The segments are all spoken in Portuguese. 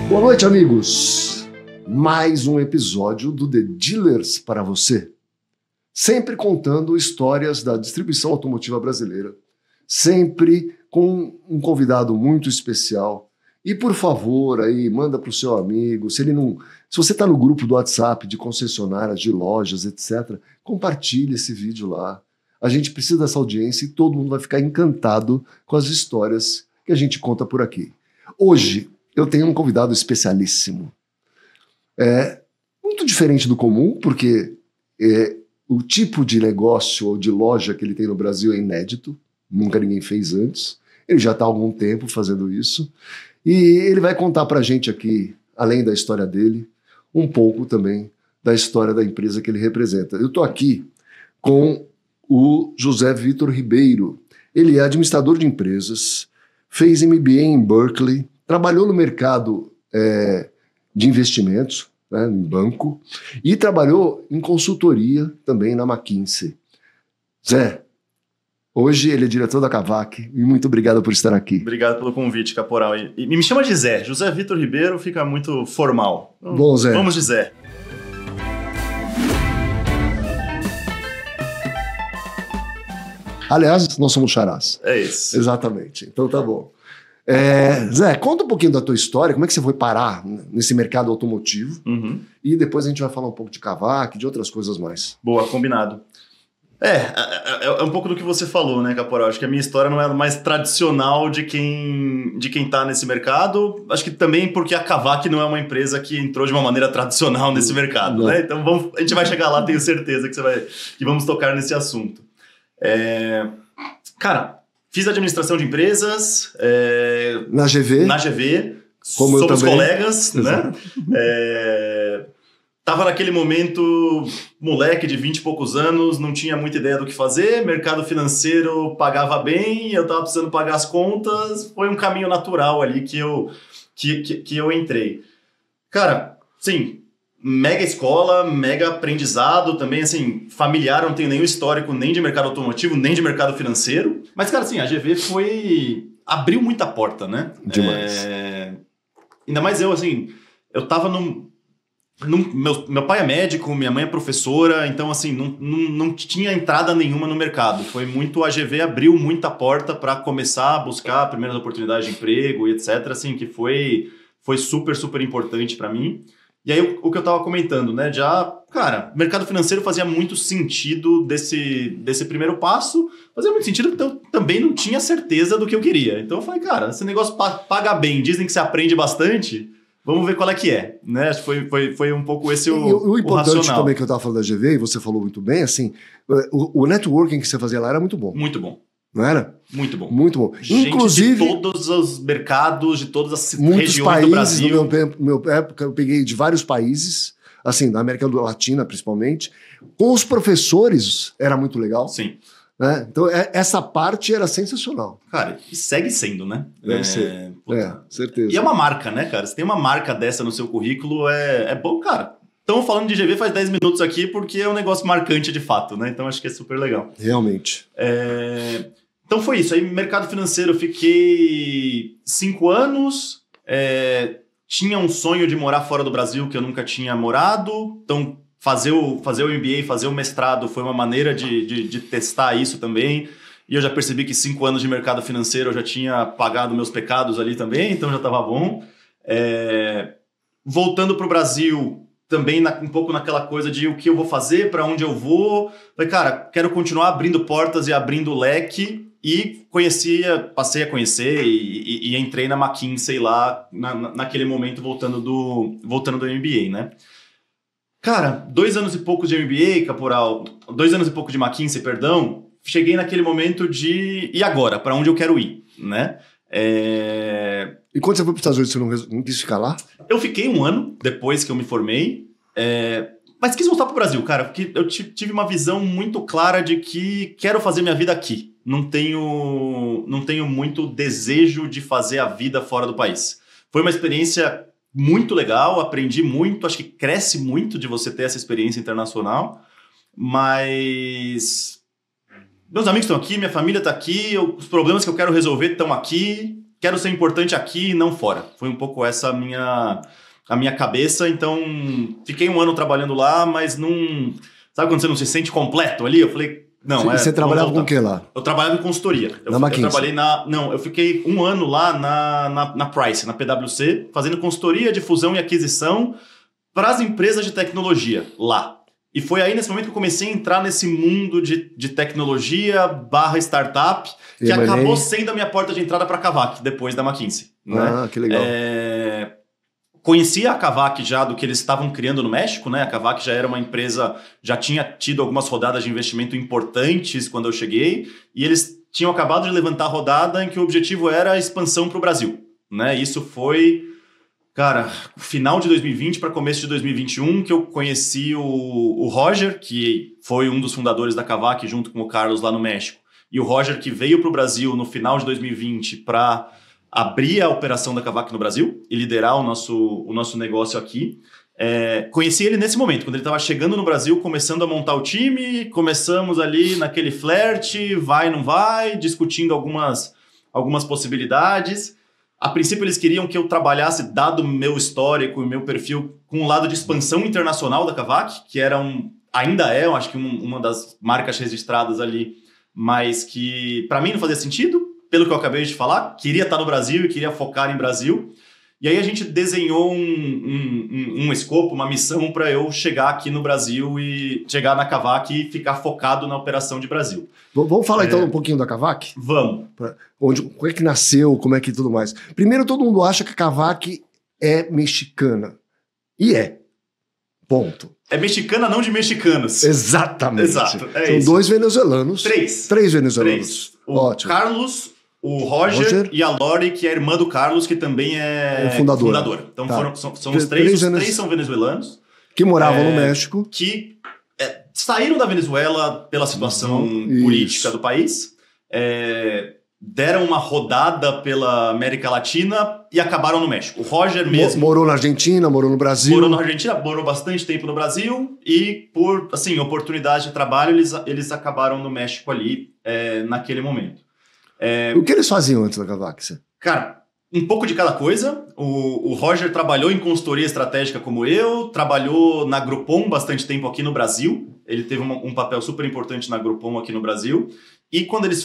Boa noite, amigos. Mais um episódio do The Dealers para você. Sempre contando histórias da distribuição automotiva brasileira. Sempre com um convidado muito especial. E por favor, aí, manda para o seu amigo. Se você está no grupo do WhatsApp de concessionárias, de lojas, etc., compartilhe esse vídeo lá. A gente precisa dessa audiência e todo mundo vai ficar encantado com as histórias que a gente conta por aqui. Hoje, eu tenho um convidado especialíssimo. É muito diferente do comum, porque o tipo de negócio ou de loja que ele tem no Brasil é inédito. Nunca ninguém fez antes. Ele já está há algum tempo fazendo isso. E ele vai contar para a gente aqui, além da história dele, um pouco também da história da empresa que ele representa. Eu estou aqui com o José Vitor Ribeiro. Ele é administrador de empresas, fez MBA em Berkeley, trabalhou no mercado de investimentos, né, em banco, e trabalhou em consultoria também na McKinsey. Zé, hoje ele é diretor da Kavak e muito obrigado por estar aqui. Obrigado pelo convite, Caporal. E me chama de Zé. José Vitor Ribeiro fica muito formal. Bom, Zé. Vamos de Zé. Aliás, nós somos xarás. É isso. Exatamente. Então tá bom. Zé, conta um pouquinho da tua história, como é que você foi parar nesse mercado automotivo, e depois a gente vai falar um pouco de Kavak, de outras coisas mais. Boa, combinado. É um pouco do que você falou, né, Caporal? Acho que a minha história não é a mais tradicional de quem tá nesse mercado. Acho que também porque a Kavak não é uma empresa que entrou de uma maneira tradicional nesse mercado, né? Então a gente vai chegar lá, tenho certeza que vamos tocar nesse assunto. Cara, fiz administração de empresas na GV, como somos eu também. Colegas, né? Tava naquele momento, moleque de 20 e poucos anos, não tinha muita ideia do que fazer, mercado financeiro pagava bem, eu tava precisando pagar as contas, foi um caminho natural ali que eu entrei. Cara, sim, mega escola, mega aprendizado, também assim, familiar, não tenho nenhum histórico nem de mercado automotivo, nem de mercado financeiro, mas cara, assim, a GV abriu muita porta, né? Demais. Ainda mais eu tava meu pai é médico, minha mãe é professora, então assim, não tinha entrada nenhuma no mercado. Foi muito, a GV abriu muita porta para começar a buscar primeiras oportunidades de emprego e etc, assim, que foi super, super importante para mim. E aí o que eu tava comentando, né, cara, mercado financeiro fazia muito sentido desse primeiro passo, fazia muito sentido porque eu também não tinha certeza do que eu queria. Então eu falei, cara, esse negócio paga bem, dizem que você aprende bastante, vamos ver qual é que é, né? Acho que foi um pouco esse o importante racional. também que eu estava falando da GV, e você falou muito bem, assim, o networking que você fazia lá era muito bom. Muito bom. Não era? Muito bom. Muito bom. Gente Inclusive, de todos os mercados, de todas as muitos regiões países, do Brasil. no meu época, eu peguei de vários países, assim, da América Latina, principalmente. Com os professores, era muito legal. Sim. Né? Então, essa parte era sensacional. Cara, e segue sendo, né? Deve ser. Certeza. E é uma marca, né, cara? Se tem uma marca dessa no seu currículo, é bom, cara. Estamos falando de GV faz 10 minutos aqui porque é um negócio marcante de fato, né? Então acho que é super legal. Realmente. Então foi isso. Aí, mercado financeiro, eu fiquei 5 anos. Tinha um sonho de morar fora do Brasil que eu nunca tinha morado. Então, fazer o MBA, fazer o mestrado foi uma maneira de testar isso também. E eu já percebi que 5 anos de mercado financeiro eu já tinha pagado meus pecados ali também, então já estava bom. Voltando para o Brasil, também um pouco naquela coisa de o que eu vou fazer, para onde eu vou. Falei, cara, quero continuar abrindo portas e abrindo leque. E passei a conhecer e entrei na McKinsey lá, naquele momento, voltando do MBA, né? Cara, 2 anos e pouco de MBA, Caporal, 2 anos e pouco de McKinsey, perdão, cheguei naquele momento de, e agora? Para onde eu quero ir, né? E quando você foi para os Estados Unidos, você não quis ficar lá? Eu fiquei 1 ano depois que eu me formei, mas quis voltar para o Brasil, cara, porque eu tive uma visão muito clara de que quero fazer minha vida aqui. Não tenho muito desejo de fazer a vida fora do país. Foi uma experiência muito legal, aprendi muito, acho que cresce muito de você ter essa experiência internacional, mas meus amigos estão aqui, minha família está aqui, os problemas que eu quero resolver estão aqui, quero ser importante aqui e não fora. Foi um pouco essa a minha cabeça, então fiquei um ano trabalhando lá, mas não... Sabe quando você não se sente completo ali? Eu falei, não, Você trabalhava com o que lá? Eu trabalhava em consultoria. Na McKinsey? Eu trabalhei Não, eu fiquei um ano lá na Price, na PwC, fazendo consultoria de fusão e aquisição para as empresas de tecnologia lá. E foi aí, nesse momento, que eu comecei a entrar nesse mundo de tecnologia / startup, que acabou sendo a minha porta de entrada para a Kavak, depois da McKinsey. Né? Que legal. Conhecia a Kavak já do que eles estavam criando no México, né? A Kavak já era uma empresa, já tinha tido algumas rodadas de investimento importantes quando eu cheguei, e eles tinham acabado de levantar a rodada em que o objetivo era a expansão para o Brasil, né? Isso foi, cara, final de 2020 para começo de 2021, que eu conheci o Roger, que foi um dos fundadores da Kavak junto com o Carlos lá no México, e o Roger que veio para o Brasil no final de 2020 para abrir a operação da Kavak no Brasil e liderar o nosso negócio aqui. Conheci ele nesse momento, quando ele estava chegando no Brasil, começando a montar o time, começamos ali naquele flerte, vai, não vai, discutindo algumas possibilidades. A princípio eles queriam que eu trabalhasse, dado o meu histórico e meu perfil, com um lado de expansão internacional da Kavak, que era ainda é, eu acho que uma das marcas registradas ali, mas que para mim não fazia sentido, pelo que eu acabei de falar, queria estar no Brasil e queria focar em Brasil. E aí a gente desenhou um escopo, uma missão para eu chegar aqui no Brasil e chegar na Kavak e ficar focado na operação de Brasil. Vamos falar então um pouquinho da Kavak? Vamos. Como é que nasceu, como é que tudo mais. Primeiro, todo mundo acha que a Kavak é mexicana. E é. Ponto. É mexicana, não de mexicanos. Exatamente. Exato. São isso. 2 venezuelanos. 3. 3 venezuelanos. 3. O Ótimo. Carlos, o Roger e a Lori, que é a irmã do Carlos, que também é fundadora. Então são os três. Os 3 são venezuelanos. Que moravam no México. Que saíram da Venezuela pela situação política do país. Deram uma rodada pela América Latina e acabaram no México. O Roger mesmo... Morou na Argentina, morou no Brasil. Morou na Argentina, morou bastante tempo no Brasil e por, oportunidade de trabalho, eles acabaram no México ali, naquele momento. O que eles faziam antes da Kavak? Cara, um pouco de cada coisa. O Roger trabalhou em consultoria estratégica como eu, trabalhou na Groupon bastante tempo aqui no Brasil. Ele teve um papel super importante na Groupon aqui no Brasil. E quando eles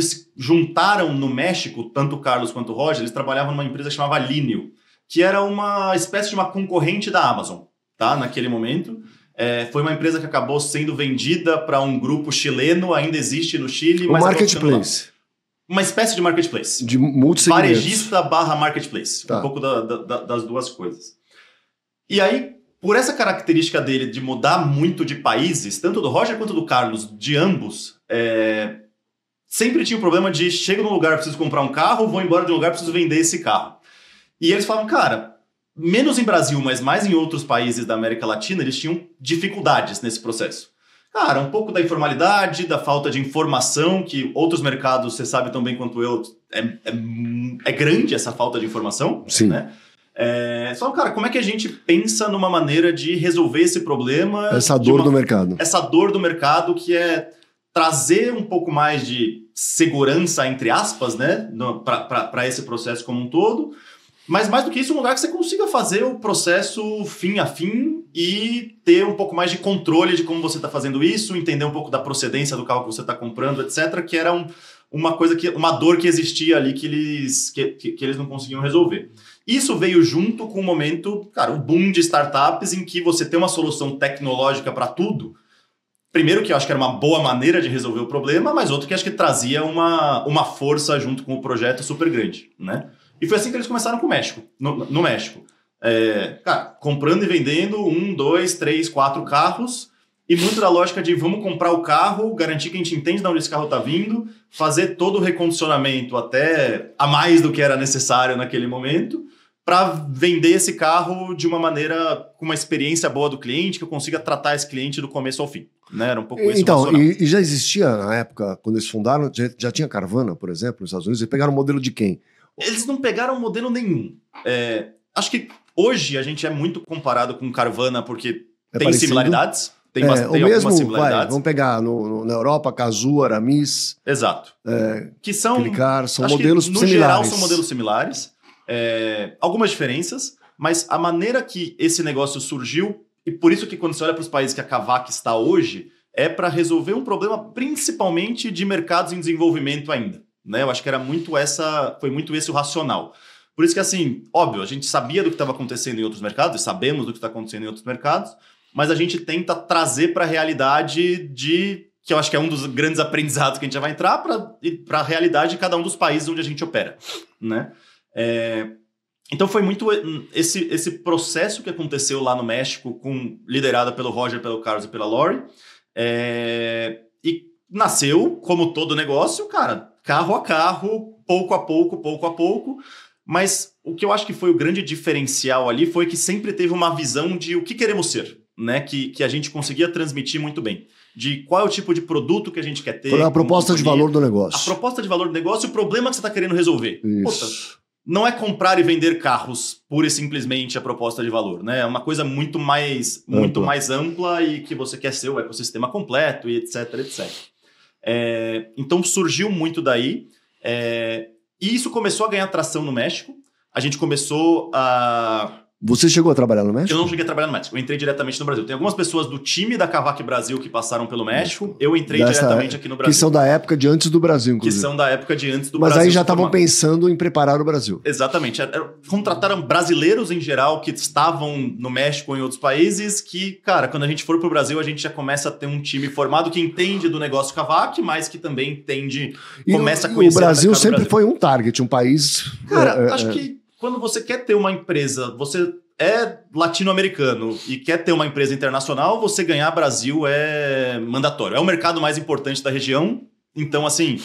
se juntaram no México, tanto o Carlos quanto o Roger, eles trabalhavam numa empresa que chamava Linio, que era uma espécie de uma concorrente da Amazon, tá? Naquele momento. Foi uma empresa que acabou sendo vendida para um grupo chileno, ainda existe no Chile. O marketplace. Uma espécie de marketplace. De multissegmentos. Varejista / marketplace. Tá. Um pouco das duas coisas. E aí, por essa característica dele de mudar muito de países, tanto do Roger quanto do Carlos, de ambos, sempre tinha o problema de chego num lugar, preciso comprar um carro, vou embora de um lugar, preciso vender esse carro. E eles falavam, cara, menos em Brasil, mas mais em outros países da América Latina, eles tinham dificuldades nesse processo. Cara, um pouco da informalidade, da falta de informação, que outros mercados, você sabe tão bem quanto eu, é grande essa falta de informação. Sim. Né? Só, cara, como é que a gente pensa numa maneira de resolver esse problema? Essa dor do mercado. Essa dor do mercado, que é trazer um pouco mais de segurança, entre aspas, né, para esse processo como um todo. Mas mais do que isso, um lugar que você consiga fazer o processo fim a fim e ter um pouco mais de controle de como você está fazendo isso, entender um pouco da procedência do carro que você está comprando, etc., que era uma dor que existia ali que eles não conseguiam resolver. Isso veio junto com o momento, cara, o boom de startups em que você tem uma solução tecnológica para tudo. Primeiro, que eu acho que era uma boa maneira de resolver o problema, mas outro que acho que trazia uma força junto com o projeto super grande, né? E foi assim que eles começaram com o México, no México. Cara, comprando e vendendo 1, 2, 3, 4 carros, e muito da lógica de vamos comprar o carro, garantir que a gente entende de onde esse carro está vindo, fazer todo o recondicionamento até a mais do que era necessário naquele momento, para vender esse carro de uma maneira, com uma experiência boa do cliente, que eu consiga tratar esse cliente do começo ao fim. Né? Era um pouco isso. Então, e já existia na época, quando eles fundaram, já tinha Carvana, por exemplo, nos Estados Unidos, e pegaram o modelo de quem? Eles não pegaram modelo nenhum. Acho que hoje a gente é muito comparado com Carvana porque tem parecido? similaridades. tem o algumas mesmo, similaridades. Vamos pegar na Europa, Cazoo, Aramis. Exato. Que são... Clicar, são acho modelos que, no similares. geral, são modelos similares. Algumas diferenças, mas a maneira que esse negócio surgiu, e por isso que quando você olha para os países que a Kavak está hoje, é para resolver um problema principalmente de mercados em desenvolvimento ainda. Né? Eu acho que foi muito esse o racional. Por isso que, assim, óbvio, a gente sabia do que estava acontecendo em outros mercados, sabemos do que está acontecendo em outros mercados, mas a gente tenta trazer para a realidade que eu acho que é um dos grandes aprendizados que a gente já vai entrar, para a realidade de cada um dos países onde a gente opera. Né? Então foi muito esse processo que aconteceu lá no México, liderado pelo Roger, pelo Carlos e pela Lori, e nasceu, como todo negócio, cara, carro a carro, pouco a pouco, mas o que eu acho que foi o grande diferencial ali foi que sempre teve uma visão de o que queremos ser, né? Que a gente conseguia transmitir muito bem. De qual é o tipo de produto que a gente quer ter. Foi a proposta de valor do negócio. A proposta de valor do negócio e o problema que você está querendo resolver. Isso. Puta, não é comprar e vender carros pura e simplesmente a proposta de valor, né? É uma coisa muito mais ampla e que você quer ser o ecossistema completo e etc. Então surgiu muito daí. E isso começou a ganhar tração no México. A gente começou a... Você chegou a trabalhar no México? Eu não cheguei a trabalhar no México, eu entrei diretamente no Brasil. Tem algumas pessoas do time da Kavak Brasil que passaram pelo México, eu entrei diretamente aqui no Brasil. Que são da época de antes do Brasil, inclusive. Que são da época de antes do Mas Brasil. Mas aí já estavam pensando em preparar o Brasil. Exatamente. Contrataram brasileiros em geral que estavam no México ou em outros países que, cara, quando a gente for pro Brasil, a gente já começa a ter um time formado que entende do negócio Kavak, mas que também entende, começa a conhecer o Brasil sempre Brasil. foi um target, um país... Cara, acho que quando você quer ter uma empresa, você é latino-americano e quer ter uma empresa internacional, você ganhar Brasil é mandatório. É o mercado mais importante da região. Então, assim,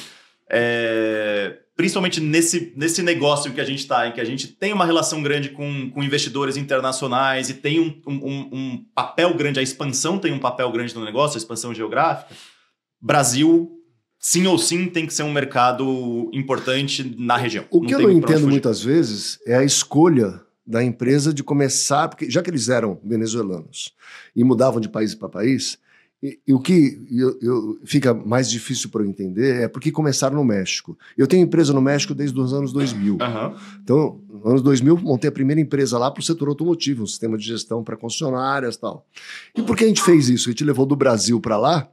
principalmente nesse negócio que a gente está, em que a gente tem uma relação grande com investidores internacionais e tem um papel grande, a expansão tem um papel grande no negócio, a expansão geográfica, Brasil... sim ou sim, tem que ser um mercado importante na região. O que eu não entendo muitas vezes é a escolha da empresa de começar, porque já que eles eram venezuelanos e mudavam de país para país, e o que fica mais difícil para eu entender é porque começaram no México. Eu tenho empresa no México desde os anos 2000. Uhum. Então, nos anos 2000, montei a primeira empresa lá para o setor automotivo, um sistema de gestão para concessionárias e tal. E por que a gente fez isso? A gente levou do Brasil para lá.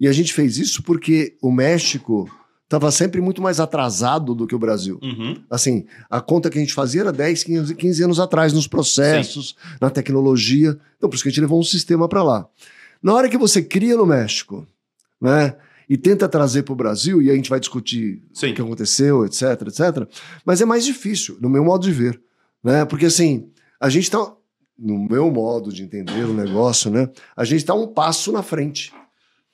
E a gente fez isso porque o México estava sempre muito mais atrasado do que o Brasil. Uhum. Assim, a conta que a gente fazia era 10, 15 anos atrás, nos processos, sim, na tecnologia. Então, por isso que a gente levou um sistema para lá. Na hora que você cria no México, né, e tenta trazer para o Brasil, e a gente vai discutir, sim, o que aconteceu, etc, mas é mais difícil, no meu modo de ver. Né? Porque, assim, a gente está, no meu modo de entender o negócio, né, a gente está um passo na frente.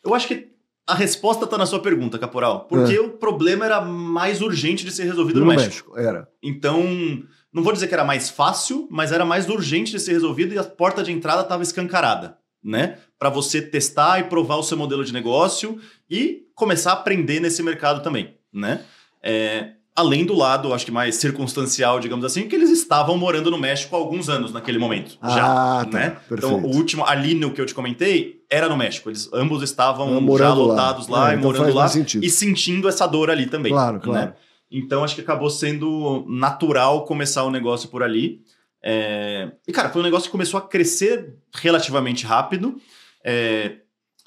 Eu acho que a resposta está na sua pergunta, Caporal. Porque o problema era mais urgente de ser resolvido no México. Era. Então, não vou dizer que era mais fácil, mas era mais urgente de ser resolvido e a porta de entrada estava escancarada, né? Para você testar e provar o seu modelo de negócio e começar a aprender nesse mercado também, né? Além do lado, acho que mais circunstancial, digamos assim, que eles estavam morando no México há alguns anos naquele momento. Já, né? Perfeito. Então, o último, ali no que eu te comentei, era no México. Eles ambos estavam já lotados lá e então morando lá e sentindo essa dor ali também. Claro. Né? Então, acho que acabou sendo natural começar o negócio por ali. E, cara, foi um negócio que começou a crescer relativamente rápido.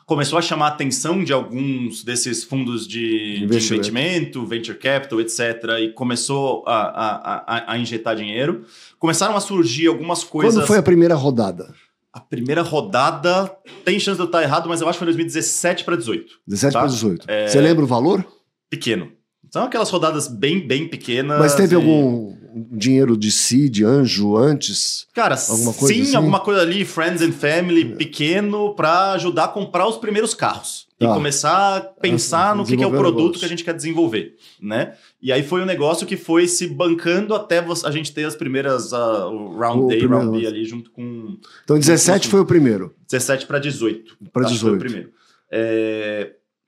Começou a chamar a atenção de alguns desses fundos de investimento, venture capital, etc. E começou a injetar dinheiro. Começaram a surgir algumas coisas... Quando foi a primeira rodada? A primeira rodada, tem chance de eu estar errado, mas eu acho que foi 2017 para 18. 17 para 18. Você lembra o valor? Pequeno. São aquelas rodadas bem pequenas. Mas teve algum dinheiro de seed, anjo, antes? Cara, alguma coisa sim, assim? Alguma coisa ali, friends and family, pequeno, para ajudar a comprar os primeiros carros. E começar a pensar no que é o produto que a gente quer desenvolver, né? E aí foi um negócio que foi se bancando até a gente ter as primeiras, o Round A, Round B ali junto com... Então 17 foi o primeiro? 17 para 18. Para 18. Foi o primeiro.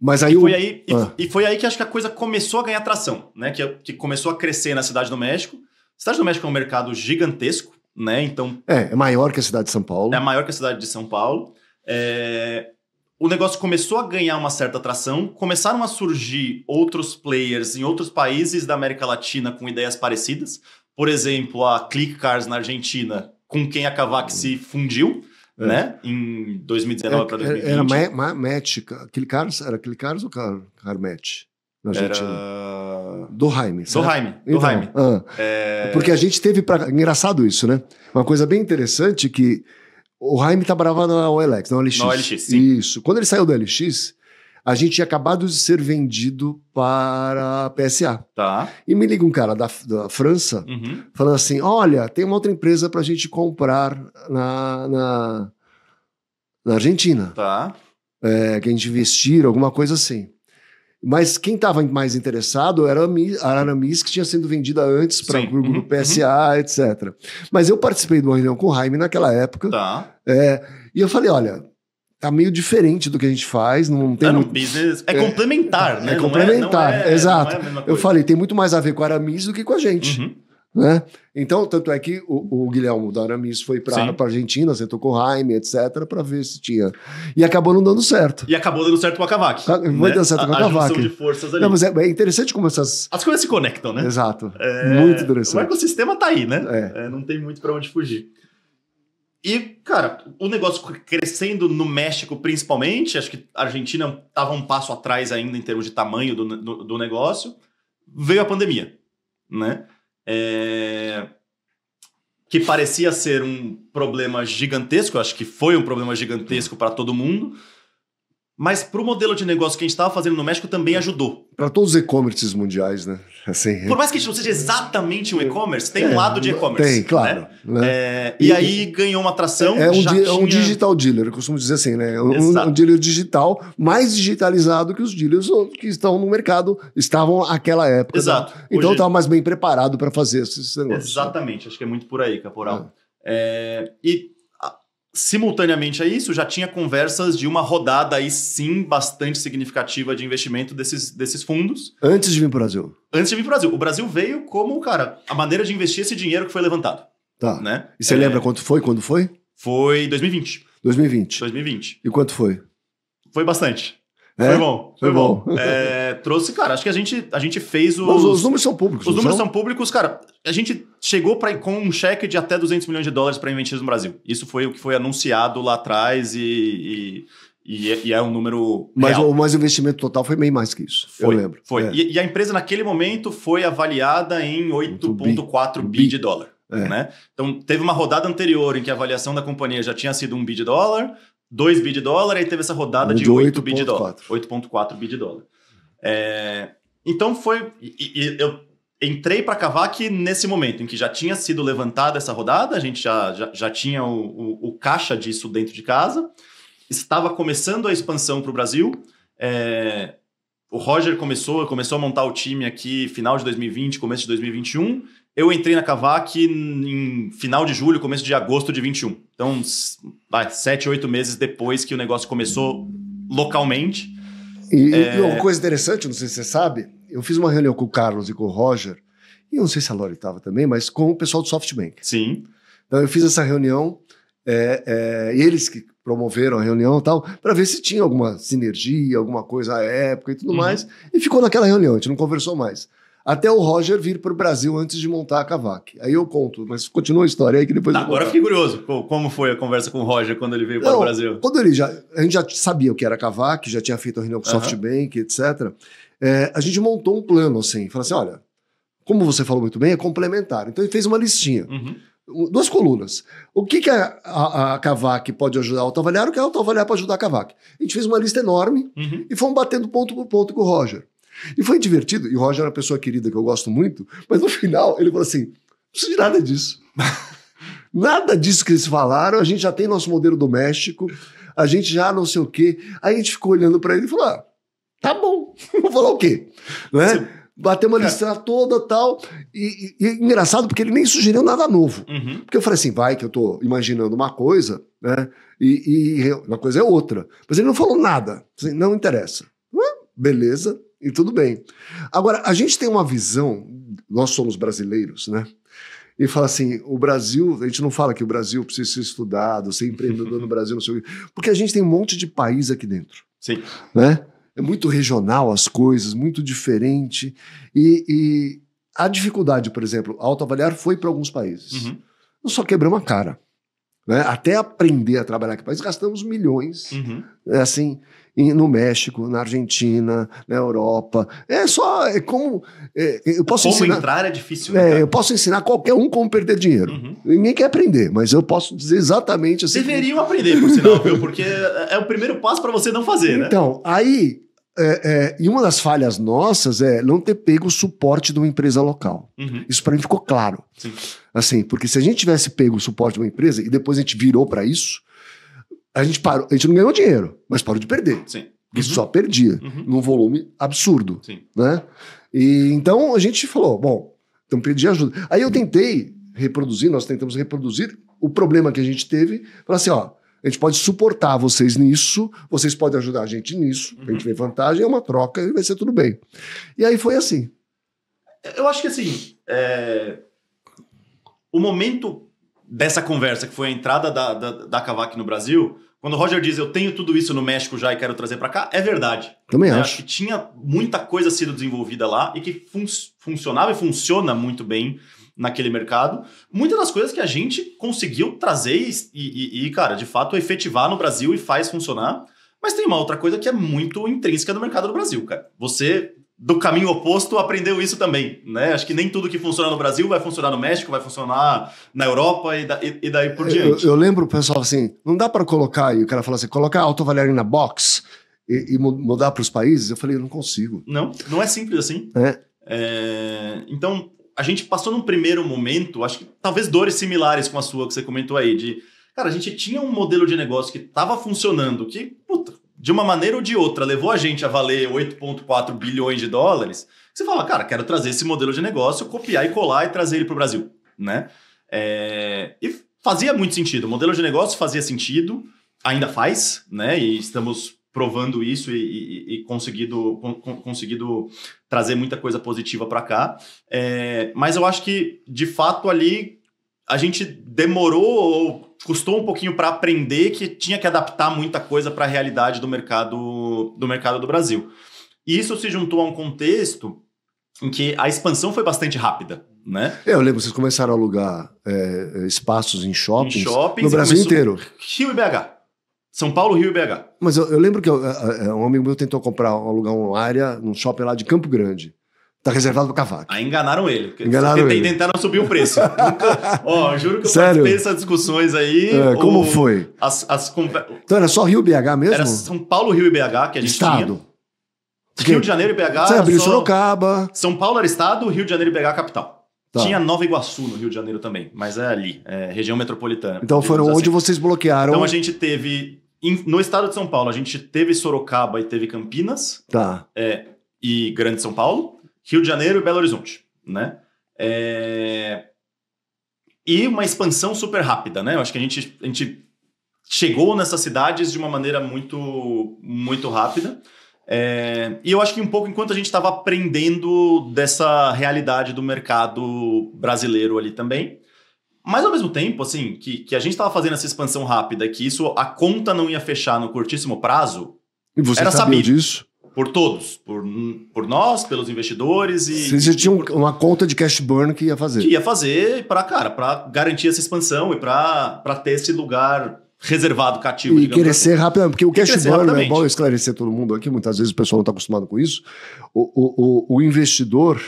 Mas aí e foi aí que acho que a coisa começou a ganhar tração, né? Que começou a crescer na Cidade do México. A Cidade do México é um mercado gigantesco, né? Então... É maior que a cidade de São Paulo. É maior que a cidade de São Paulo. O negócio começou a ganhar uma certa atração, começaram a surgir outros players em outros países da América Latina com ideias parecidas. Por exemplo, a Click Cars na Argentina, com quem a Kavak se fundiu, né? Em 2019 para 2020. Era Match, era Click Cars ou Car Match? Na Argentina. Do Jaime. Do Jaime. Porque a gente teve... Engraçado isso, né? Uma coisa bem interessante que o Jaime trabalhava na OLX, na OLX. Na OLX, sim. Isso. Quando ele saiu do LX, a gente tinha acabado de ser vendido para a PSA. Tá. E me liga um cara da França, falando assim, olha, tem uma outra empresa para a gente comprar na Argentina. Tá. Que a gente investir, alguma coisa assim. Mas quem estava mais interessado era a Aramis, que tinha sido vendida antes para o grupo PSA, etc. Mas eu participei de uma reunião com o Jaime naquela época. Tá. E eu falei, olha, tá meio diferente do que a gente faz. Não tem muito... business é complementar, né? É complementar, exato. Não é eu falei, tem muito mais a ver com a Aramis do que com a gente. Né? Então, tanto é que o Guilherme da Aramis foi para a Argentina, sentou com o Jaime, etc., para ver se tinha. E acabou não dando certo. E acabou dando certo com a Kavak. Foi dando certo com a Kavak. A junção de forças ali. Não, mas é interessante como essas... As coisas se conectam, né? Exato. Muito interessante. O ecossistema tá aí, né? Não tem muito para onde fugir. E, cara, o negócio crescendo no México principalmente, acho que a Argentina estava um passo atrás ainda em termos de tamanho do negócio, veio a pandemia, né? Que parecia ser um problema gigantesco, acho que foi um problema gigantesco para todo mundo, mas para o modelo de negócio que a gente estava fazendo no México também ajudou. Para todos os e-commerces mundiais, né? Assim, por mais que a gente não seja exatamente um e-commerce, tem um lado de e-commerce. Tem, claro. Né? E aí ganhou uma atração. É um digital dealer, eu costumo dizer assim, né? Um dealer digital mais digitalizado que os dealers que estão no mercado, estavam naquela época. Exato. Né? Então estava mais bem preparado para fazer esses negócios. Exatamente, acho que é muito por aí, Caporal. Simultaneamente a isso, já tinha conversas de uma rodada aí sim bastante significativa de investimento desses fundos. Antes de vir para o Brasil. Antes de vir para o Brasil. O Brasil veio como, cara, a maneira de investir esse dinheiro que foi levantado. Tá. Né? E você lembra quanto foi? Quando foi? Foi 2020. 2020. E quanto foi? Foi bastante. Foi bom. Foi bom. Trouxe, cara, acho que a gente fez os números são públicos. Os números são públicos, cara. A gente chegou com um cheque de até $200 milhões para investir no Brasil. Isso foi o que foi anunciado lá atrás e é um número real. Mas o investimento total foi bem mais que isso, eu lembro. Foi. E a empresa naquele momento foi avaliada em 8,4 bi de dólar. Né? Então teve uma rodada anterior em que a avaliação da companhia já tinha sido 1 bi de dólar, 2 bi de dólar, aí teve essa rodada de 8 bi de dólar. 8,4 bi de dólar. Então foi... eu entrei para a Kavak nesse momento em que já tinha sido levantada essa rodada, a gente já tinha o caixa disso dentro de casa, estava começando a expansão para o Brasil, o Roger começou a montar o time aqui final de 2020, começo de 2021, eu entrei na Kavak em final de julho, começo de agosto de 21. Então, 7, 8 meses depois que o negócio começou localmente. E uma coisa interessante, não sei se você sabe, eu fiz uma reunião com o Carlos e com o Roger, e eu não sei se a Lori estava também, mas com o pessoal do SoftBank. Sim. Então eu fiz essa reunião, eles que promoveram a reunião e tal, para ver se tinha alguma sinergia, alguma coisa à época e tudo mais, e ficou naquela reunião, a gente não conversou mais. Até o Roger vir para o Brasil antes de montar a Kavak. Aí eu conto, mas continua a história aí que depois... Agora fiquei curioso. Como foi a conversa com o Roger quando ele veio para o Brasil? Quando a gente já sabia o que era a Kavak, já tinha feito a reunião com o SoftBank, etc. A gente montou um plano, assim, falou assim, olha, como você falou muito bem, é complementar. Então ele fez uma listinha. 2 colunas. O que a Kavak pode ajudar a Autoavaliar, o que a Autoavaliar pode ajudar a Kavak. A gente fez uma lista enorme e fomos batendo ponto por ponto com o Roger. E foi divertido, e o Roger é uma pessoa querida que eu gosto muito, mas no final ele falou assim, não precisa de nada disso. Nada disso que eles falaram, a gente já tem nosso modelo do México, a gente já não sei o quê. Aí a gente ficou olhando para ele e falou, tá bom, vou falar o quê? Né? Bateu uma lista toda e tal, e engraçado porque ele nem sugeriu nada novo. Porque eu falei assim, vai que eu tô imaginando uma coisa, né? E uma coisa é outra. Mas ele não falou nada, assim, não interessa. Beleza, e tudo bem. Agora, a gente tem uma visão, nós somos brasileiros, né? e fala assim, o Brasil, a gente não fala que o Brasil precisa ser estudado, ser empreendedor no Brasil, não sei o quê, porque a gente tem um monte de país aqui dentro. Sim. Né? É muito regional as coisas, muito diferente. E a dificuldade, por exemplo, autoavaliar foi para alguns países. Uhum. Nós só quebramos a cara. Né? Até aprender a trabalhar aqui no país, gastamos milhões. Uhum. Assim, no México, na Argentina, na Europa. É como... eu posso Como ensinar, entrar é difícil. Né, eu posso ensinar qualquer um como perder dinheiro. Uhum. Ninguém quer aprender, mas eu posso dizer exatamente assim. Deveriam aprender, por sinal, viu? Porque é o primeiro passo para você não fazer, né? Então, aí... e uma das falhas nossas é não ter pego o suporte de uma empresa local. Uhum. Isso para mim ficou claro. Sim. Assim, porque se a gente tivesse pego o suporte de uma empresa e depois a gente virou para isso, a gente não ganhou dinheiro, mas parou de perder. Sim. Porque só perdia, num volume absurdo. Sim. Né? E então a gente falou, bom, então pedi ajuda. Aí eu tentei reproduzir, nós tentamos reproduzir o problema que a gente teve, falar assim, ó, a gente pode suportar vocês nisso, vocês podem ajudar a gente nisso, a gente vê vantagem, é uma troca e vai ser tudo bem. E aí foi assim. Eu acho que assim, o momento dessa conversa, que foi a entrada da Kavak no Brasil, quando o Roger diz eu tenho tudo isso no México já e quero trazer para cá, é verdade. Também acho. Acho que tinha muita coisa sendo desenvolvida lá e que funcionava e funciona muito bem naquele mercado. Muitas das coisas que a gente conseguiu trazer e, cara, de fato, efetivar no Brasil e faz funcionar. Mas tem uma outra coisa que é muito intrínseca do mercado do Brasil, cara. Você, do caminho oposto, aprendeu isso também, né? Acho que nem tudo que funciona no Brasil vai funcionar no México, vai funcionar na Europa e daí por diante. Eu lembro o pessoal assim, não dá para colocar, e o cara fala assim, colocar autoavaliar na box e mudar para os países. Eu falei, eu não consigo. Não é simples assim. Então, a gente passou num primeiro momento, acho que talvez dores similares com a sua que você comentou aí, de, cara, a gente tinha um modelo de negócio que estava funcionando, que, puta, de uma maneira ou de outra, levou a gente a valer 8,4 bilhões de dólares. Você fala, cara, quero trazer esse modelo de negócio, copiar e colar e trazer ele para o Brasil, né? E fazia muito sentido, o modelo de negócio fazia sentido, ainda faz, né? E estamos provando isso e conseguido trazer muita coisa positiva para cá. Mas eu acho que, de fato, ali a gente demorou ou custou um pouquinho para aprender que tinha que adaptar muita coisa para a realidade do mercado do Brasil. E isso se juntou a um contexto em que a expansão foi bastante rápida, né? Eu lembro, vocês começaram a alugar espaços em shoppings no Brasil começou inteiro. Rio e BH. São Paulo, Rio e BH. Mas eu lembro que um amigo meu tentou alugar uma área num shopping lá de Campo Grande. Tá reservado para Kavak. Aí enganaram ele. Ele. Tentaram subir o preço. Juro que eu Sério? participei dessas discussões aí. Como foi? Então era só Rio e BH mesmo? Era São Paulo, Rio e BH que a gente Estado. tinha. Rio de Janeiro e BH. Você abriu Sorocaba. São Paulo era estado, Rio de Janeiro e BH capital. Tá. Tinha Nova Iguaçu no Rio de Janeiro também, mas é ali, região metropolitana. Então foram onde vocês bloquearam. Então a gente teve, no estado de São Paulo, a gente teve Sorocaba e teve Campinas. Tá. E Grande São Paulo, Rio de Janeiro e Belo Horizonte, né? E uma expansão super rápida, né? Eu acho que a gente chegou nessas cidades de uma maneira muito, muito rápida. E eu acho que um pouco enquanto a gente estava aprendendo dessa realidade do mercado brasileiro ali também. Mas ao mesmo tempo, assim, que a gente estava fazendo essa expansão rápida, que a conta não ia fechar no curtíssimo prazo. E você era sabia sabido disso? Por todos, por nós, pelos investidores. Vocês já tinham uma conta de cash burn que ia fazer. Que ia fazer para garantir essa expansão e para ter esse lugar reservado, cativo. E crescer rapidamente, porque o cash burn, é bom esclarecer todo mundo aqui, muitas vezes o pessoal não está acostumado com isso. O investidor,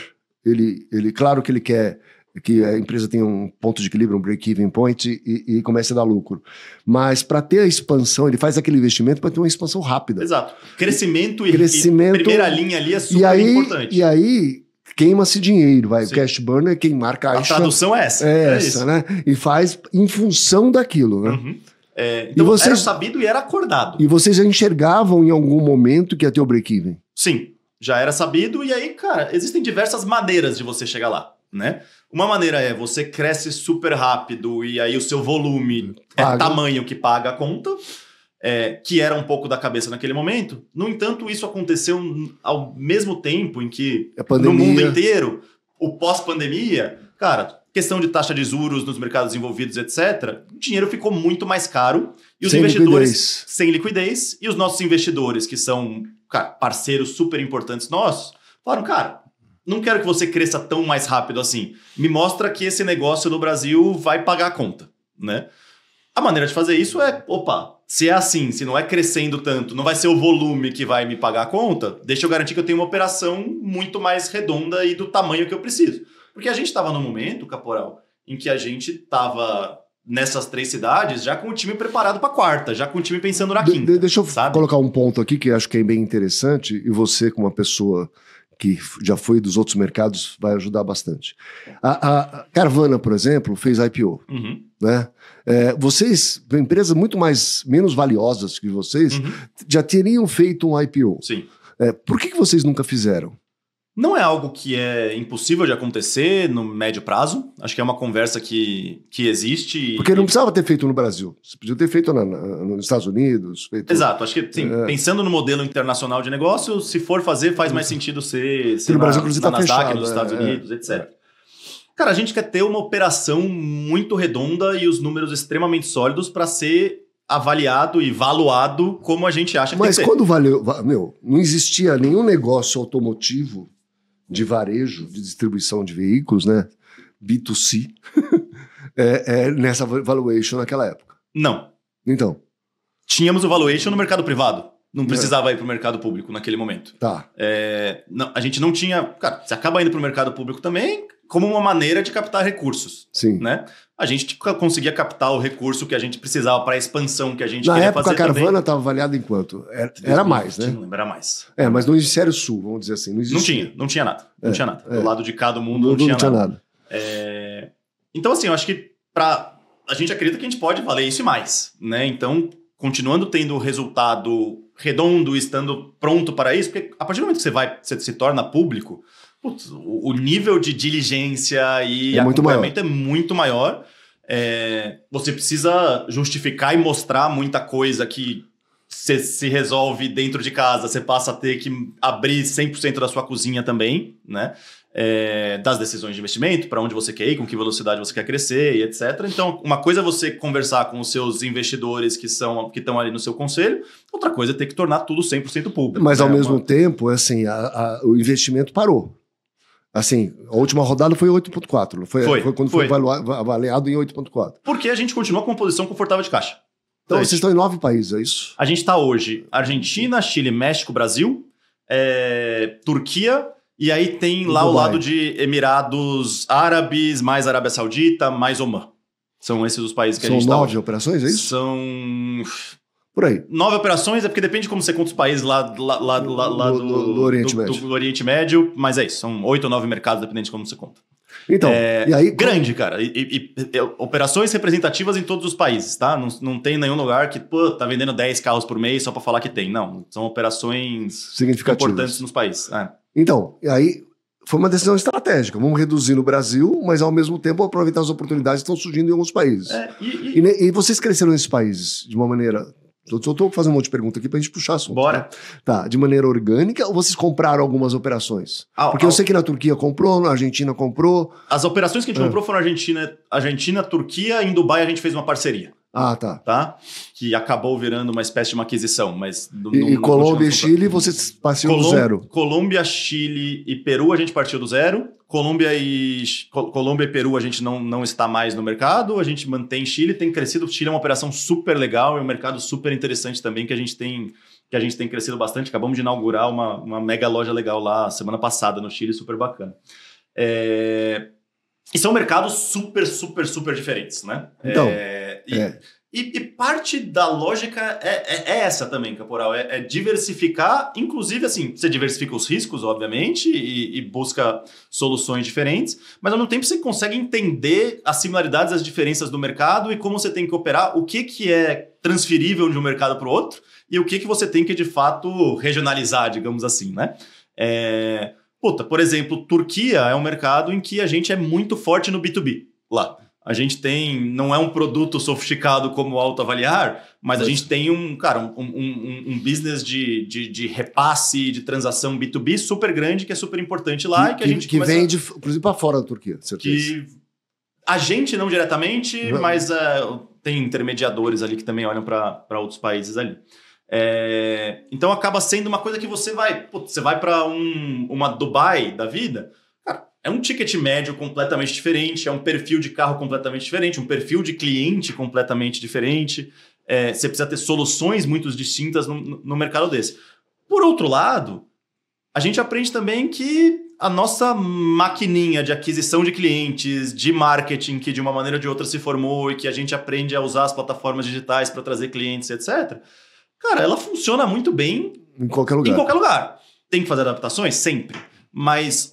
ele claro que ele quer que a empresa tenha um ponto de equilíbrio, um break-even point e comece a dar lucro. Mas para ter a expansão, ele faz aquele investimento para ter uma expansão rápida. Exato. Crescimento e primeira linha ali é super importante. E aí queima-se dinheiro, vai. Sim. O cash burn é queimar caixa. A tradução é essa. É essa, né? E faz em função daquilo, né? Uhum. Então era sabido e era acordado. E vocês já enxergavam em algum momento que ia ter o break-even? Sim, já era sabido. E aí, cara, existem diversas maneiras de você chegar lá, né? Uma maneira é você cresce super rápido e aí o seu volume é tamanho que paga a conta, que era um pouco da cabeça naquele momento. No entanto, isso aconteceu ao mesmo tempo em que no mundo inteiro, o pós-pandemia, cara, questão de taxa de juros nos mercados envolvidos, etc., o dinheiro ficou muito mais caro e os Sem investidores liquidez. sem liquidez, e os nossos investidores, que são parceiros super importantes nossos, falaram, cara, não quero que você cresça tão mais rápido assim. Me mostra que esse negócio no Brasil vai pagar a conta, né? A maneira de fazer isso é, se é assim, se não é crescendo tanto, não vai ser o volume que vai me pagar a conta, deixa eu garantir que eu tenho uma operação muito mais redonda e do tamanho que eu preciso. Porque a gente estava no momento, Caporal, em que a gente estava nessas 3 cidades já com o time preparado para a quarta, já com o time pensando na quinta. Deixa eu sabe? colocar um ponto aqui que acho que é bem interessante, e você, como uma pessoa que já foi dos outros mercados, vai ajudar bastante. A Carvana, por exemplo, fez IPO. Uhum. Né? Vocês, empresas menos valiosas que vocês, já teriam feito um IPO. Sim. Por que vocês nunca fizeram? Não é algo que é impossível de acontecer no médio prazo. Acho que é uma conversa que existe. Porque não precisava ter feito no Brasil. Você podia ter feito nos Estados Unidos. Feito... Exato. Acho que, sim, pensando no modelo internacional de negócio, se for fazer, faz mais sentido ser no Brasil, inclusive, na tá Nasdaq, fechado, nos Estados Unidos, etc. Cara, a gente quer ter uma operação muito redonda e os números extremamente sólidos para ser avaliado e valuado como a gente acha que Mas tem que quando valeu... não existia nenhum negócio automotivo de varejo, de distribuição de veículos, né? B2C, nessa valuation naquela época. Não. Então. Tínhamos o valuation no mercado privado. Não precisava ir para o mercado público naquele momento. Tá. Não, a gente não tinha... Cara, você acaba indo para o mercado público também como uma maneira de captar recursos. Sim. Né? A gente conseguia captar o recurso que a gente precisava para a expansão que a gente queria fazer. Na época, a Carvana estava avaliada em quanto? Era mais, né? Não lembro, era mais. Mas no Hemisfério Sul, vamos dizer assim. Não tinha nada. Não tinha nada. Do lado de cá do mundo não tinha nada. Então, assim, eu acho que a gente acredita que a gente pode valer isso e mais. Né? Então, continuando tendo resultado redondo, estando pronto para isso, porque a partir do momento que você se torna público, putz, o nível de diligência e acompanhamento é muito maior. Você precisa justificar e mostrar muita coisa que se resolve dentro de casa. Você passa a ter que abrir 100% da sua cozinha também, né? Das decisões de investimento, para onde você quer ir, com que velocidade você quer crescer e etc. Então, uma coisa é você conversar com os seus investidores que estão ali no seu conselho, outra coisa é ter que tornar tudo 100% público. Mas, ao mesmo tempo, assim, o investimento parou. Assim, a última rodada foi 8,4. Foi quando foi avaliado em 8,4. Porque a gente continua com uma posição confortável de caixa. Então, vocês estão em 9 países, é isso? A gente está hoje Argentina, Chile, México, Brasil, Turquia, e aí tem lá o lado de Emirados Árabes, mais Arábia Saudita, mais Omã. São esses os países que a gente está. São 9 operações, é isso? São... Por aí. 9 operações, porque depende de como você conta os países lá do Oriente Médio. Do Oriente Médio, mas é isso, são 8 ou 9 mercados, dependendo de como você conta. Então, e aí... Grande, cara. E operações representativas em todos os países, tá? Não tem nenhum lugar que, tá vendendo 10 carros por mês só para falar que tem. Não, são operações importantes nos países. Então, e aí foi uma decisão estratégica. Vamos reduzir no Brasil, mas ao mesmo tempo aproveitar as oportunidades que estão surgindo em alguns países. E vocês cresceram nesses países de uma maneira... Eu estou fazendo um monte de pergunta aqui para a gente puxar assunto. Bora. Né? Tá, de maneira orgânica ou vocês compraram algumas operações? Porque eu sei que na Turquia comprou, na Argentina comprou. As operações que a gente comprou foram Argentina, Turquia, e em Dubai a gente fez uma parceria. Ah, tá. Que acabou virando uma espécie de uma aquisição. Mas Colômbia e Chile, vocês partiram do zero? Colômbia, Chile e Peru a gente partiu do zero. Colômbia e Peru a gente não está mais no mercado. A gente mantém Chile, tem crescido. Chile é uma operação super legal e um mercado super interessante também que a gente tem crescido bastante. Acabamos de inaugurar uma mega loja legal lá semana passada no Chile, super bacana. E são mercados super, super, super diferentes, né? Então, E parte da lógica é essa também, Caporal. É diversificar, inclusive assim, você diversifica os riscos, obviamente, e busca soluções diferentes, mas ao mesmo tempo você consegue entender as similaridades, as diferenças do mercado e como você tem que operar, o que é transferível de um mercado para o outro e o que você tem que, de fato, regionalizar, digamos assim, né? Por exemplo, Turquia é um mercado em que a gente é muito forte no B2B lá. A gente não é um produto sofisticado como autoavaliar, mas a gente tem um business de repasse, de transação B2B super grande, que é super importante lá. Que a gente vende, inclusive, para fora da Turquia, certeza. A gente não diretamente, mas tem intermediadores ali que também olham para outros países ali. Então acaba sendo uma coisa que você vai para uma Dubai da vida, cara, é um ticket médio completamente diferente, é um perfil de carro completamente diferente, um perfil de cliente completamente diferente. Você precisa ter soluções muito distintas no mercado desse. Por outro lado, a gente aprende também que a nossa maquininha de aquisição de clientes, de marketing, que de uma maneira ou de outra se formou e que a gente aprende a usar as plataformas digitais para trazer clientes, etc., cara, ela funciona muito bem em qualquer lugar. Em qualquer lugar. Tem que fazer adaptações? Sempre. Mas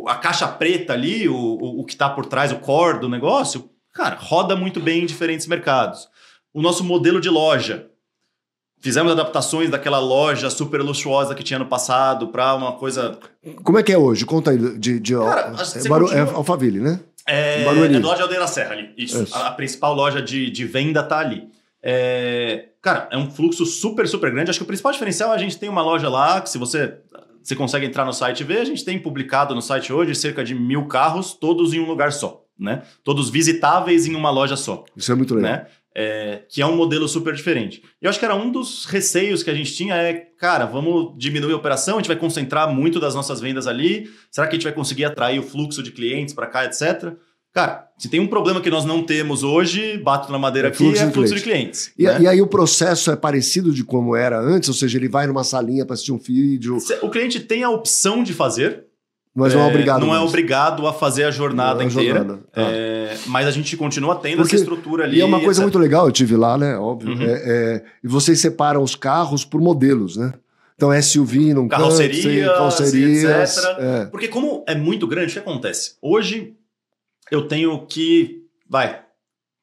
a caixa preta ali, o que está por trás, o core do negócio, cara, roda muito bem em diferentes mercados. O nosso modelo de loja. Fizemos adaptações daquela loja super luxuosa que tinha no passado para uma coisa... Como é que é hoje? Conta aí. Cara, Alphaville, né? É loja Aldeia da Serra ali. Isso. A principal loja de venda tá ali. Cara, é um fluxo super, super grande. Acho que o principal diferencial é a gente tem uma loja lá que se você consegue entrar no site e ver, a gente tem publicado no site hoje cerca de 1.000 carros, todos em um lugar só, né? Todos visitáveis em uma loja só. Isso é muito legal. Né? Que é um modelo super diferente. E eu acho que era um dos receios que a gente tinha cara, vamos diminuir a operação, a gente vai concentrar muito das nossas vendas ali, será que a gente vai conseguir atrair o fluxo de clientes para cá, etc. Cara, se tem um problema que nós não temos hoje, bato na madeira aqui, é fluxo de clientes. E aí o processo é parecido de como era antes? Ou seja, ele vai numa salinha para assistir um vídeo? O cliente tem a opção de fazer, mas não é obrigado. Não é obrigado a fazer a jornada inteira. Mas a gente continua tendo essa estrutura ali. E é uma coisa muito legal, eu tive lá, né? Óbvio. E vocês separam os carros por modelos, né? Então SUV, não carrocerias, etc. Porque como é muito grande, o que acontece? Hoje eu tenho que...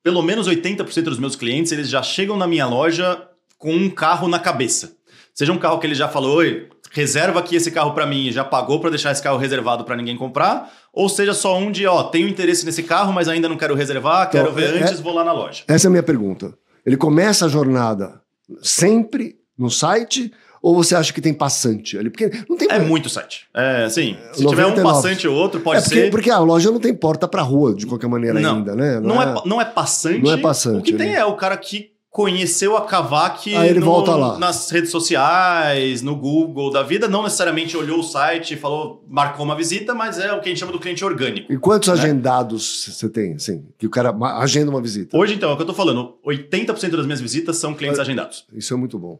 pelo menos 80% dos meus clientes, eles já chegam na minha loja com um carro na cabeça. Seja um carro que ele já falou, oi, reserva aqui esse carro para mim, já pagou para deixar esse carro reservado para ninguém comprar, ou seja só um de, tenho interesse nesse carro, mas ainda não quero reservar, quero ver antes, vou lá na loja. Essa é a minha pergunta. Ele começa a jornada sempre no site ou você acha que tem passante ali? Porque não tem... muito site. Sim, se tiver um passante ou outro, pode ser... Porque a loja não tem porta para rua, de qualquer maneira, ainda, né? Não é passante. Não é passante. O que tem é o cara que conheceu a Kavak volta lá. Nas redes sociais, no Google da vida, não necessariamente olhou o site e falou, marcou uma visita, mas é o que a gente chama do cliente orgânico. E quantos agendados você tem, assim, que o cara agenda uma visita? Hoje, então, é o que eu tô falando, 80% das minhas visitas são clientes agendados. Isso é muito bom.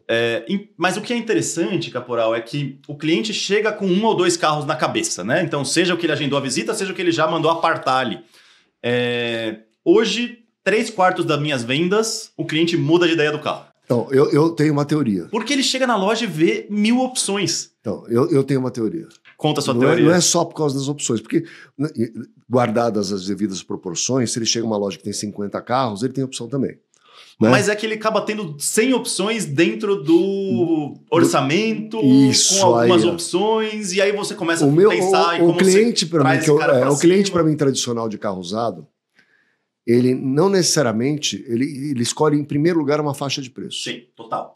Mas o que é interessante, Caporal, é que o cliente chega com 1 ou 2 carros na cabeça, né? Então, seja o que ele agendou a visita, seja o que ele já mandou apartar ali. Hoje... 3/4 das minhas vendas, o cliente muda de ideia do carro. Então, eu tenho uma teoria. Porque ele chega na loja e vê 1.000 opções. Então, eu tenho uma teoria. Conta a sua teoria. Não é só por causa das opções, porque guardadas as devidas proporções, se ele chega numa loja que tem 50 carros, ele tem opção também. Né? Mas é que ele acaba tendo 100 opções dentro do orçamento, Isso, com algumas opções, e aí você começa a pensar em como cliente você traz esse cara pra o cliente, para mim, tradicional de carro usado, ele não necessariamente, ele escolhe em primeiro lugar uma faixa de preço. Sim, total.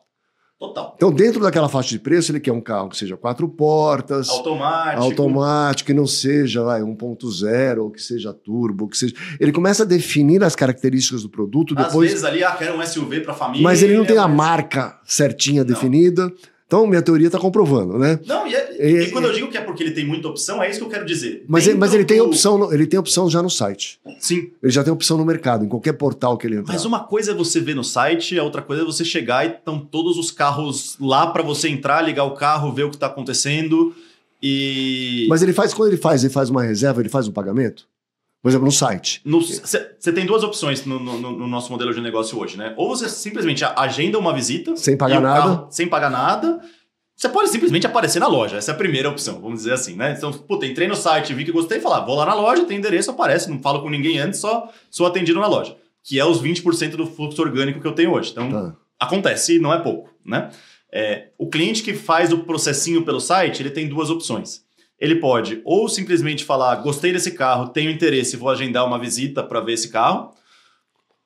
Então, dentro daquela faixa de preço, ele quer um carro que seja 4 portas, automático, que não seja 1.0, ou que seja turbo, que seja... Ele começa a definir as características do produto. Às vezes ali, quero um SUV para família. Mas ele não tem a marca certinha definida. Então, minha teoria está comprovando, né? Não, e quando eu digo que é porque ele tem muita opção, é isso que eu quero dizer. Mas ele tem opção já no site. Sim. Ele já tem opção no mercado, em qualquer portal que ele entrar. Mas uma coisa é você ver no site, a outra coisa é você chegar e estão todos os carros lá para você entrar, ligar o carro, ver o que está acontecendo e... Mas quando ele faz uma reserva, ele faz um pagamento? Por exemplo, no site. Você tem 2 opções no nosso modelo de negócio hoje, né? Ou você simplesmente agenda uma visita... Sem pagar nada. Sem pagar nada. Você pode simplesmente aparecer na loja. Essa é a primeira opção, vamos dizer assim, né? Então, entrei no site, vi que gostei, falar, vou lá na loja, tem endereço, aparece, não falo com ninguém antes, só sou atendido na loja. Que é os 20% do fluxo orgânico que eu tenho hoje. Então, acontece, não é pouco, né? O cliente que faz o processinho pelo site, ele tem 2 opções. Ele pode ou simplesmente falar, gostei desse carro, tenho interesse, vou agendar uma visita para ver esse carro.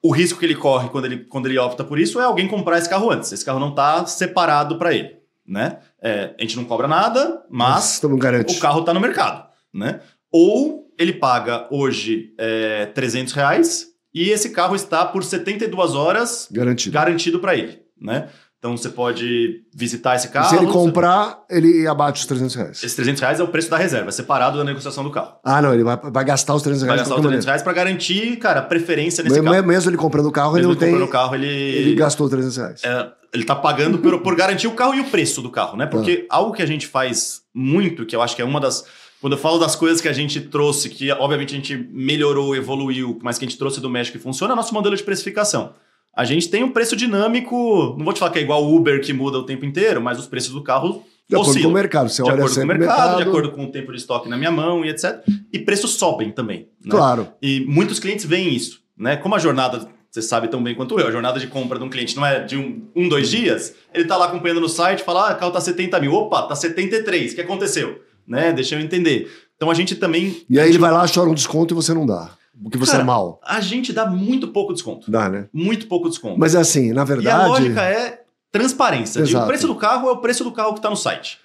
O risco que ele corre quando ele opta por isso é alguém comprar esse carro antes. Esse carro não está separado para ele, né? A gente não cobra nada, mas o carro está no mercado, né? Ou ele paga hoje R$300 e esse carro está por 72 horas garantido para ele, né? Então você pode visitar esse carro. E se ele comprar, ele abate os R$300. Esses R$300 é o preço da reserva, separado da negociação do carro. Ah, não, ele vai gastar os R$300. Vai gastar os R$300 para garantir, cara, preferência nesse carro. Mesmo ele comprando o carro, ele não tem... Comprando o carro, ele gastou R$300. Ele tá pagando por garantir o carro e o preço do carro, né? Porque algo que a gente faz muito, que eu acho que é uma das... Quando eu falo das coisas que a gente trouxe, que obviamente a gente melhorou, evoluiu, mas que a gente trouxe do México e funciona, é o nosso modelo de precificação. A gente tem um preço dinâmico, não vou te falar que é igual o Uber que muda o tempo inteiro, mas os preços do carro de acordo com o mercado, você olha sempre o mercado. De acordo com o tempo de estoque na minha mão e etc. E preços sobem também. Né? Claro. E muitos clientes veem isso, né? Como a jornada, você sabe tão bem quanto eu, a jornada de compra de um cliente não é de 2 dias, ele tá lá acompanhando no site, fala, o carro tá 70 mil, opa, tá 73, o que aconteceu? Né? Deixa eu entender. Então a gente também... E aí ele vai lá, chora um desconto e você não dá. Porque você é mal. A gente dá muito pouco desconto. Dá, né? Muito pouco desconto. Mas assim, na verdade... E a lógica é transparência. Exato. O preço do carro é o preço do carro que está no site.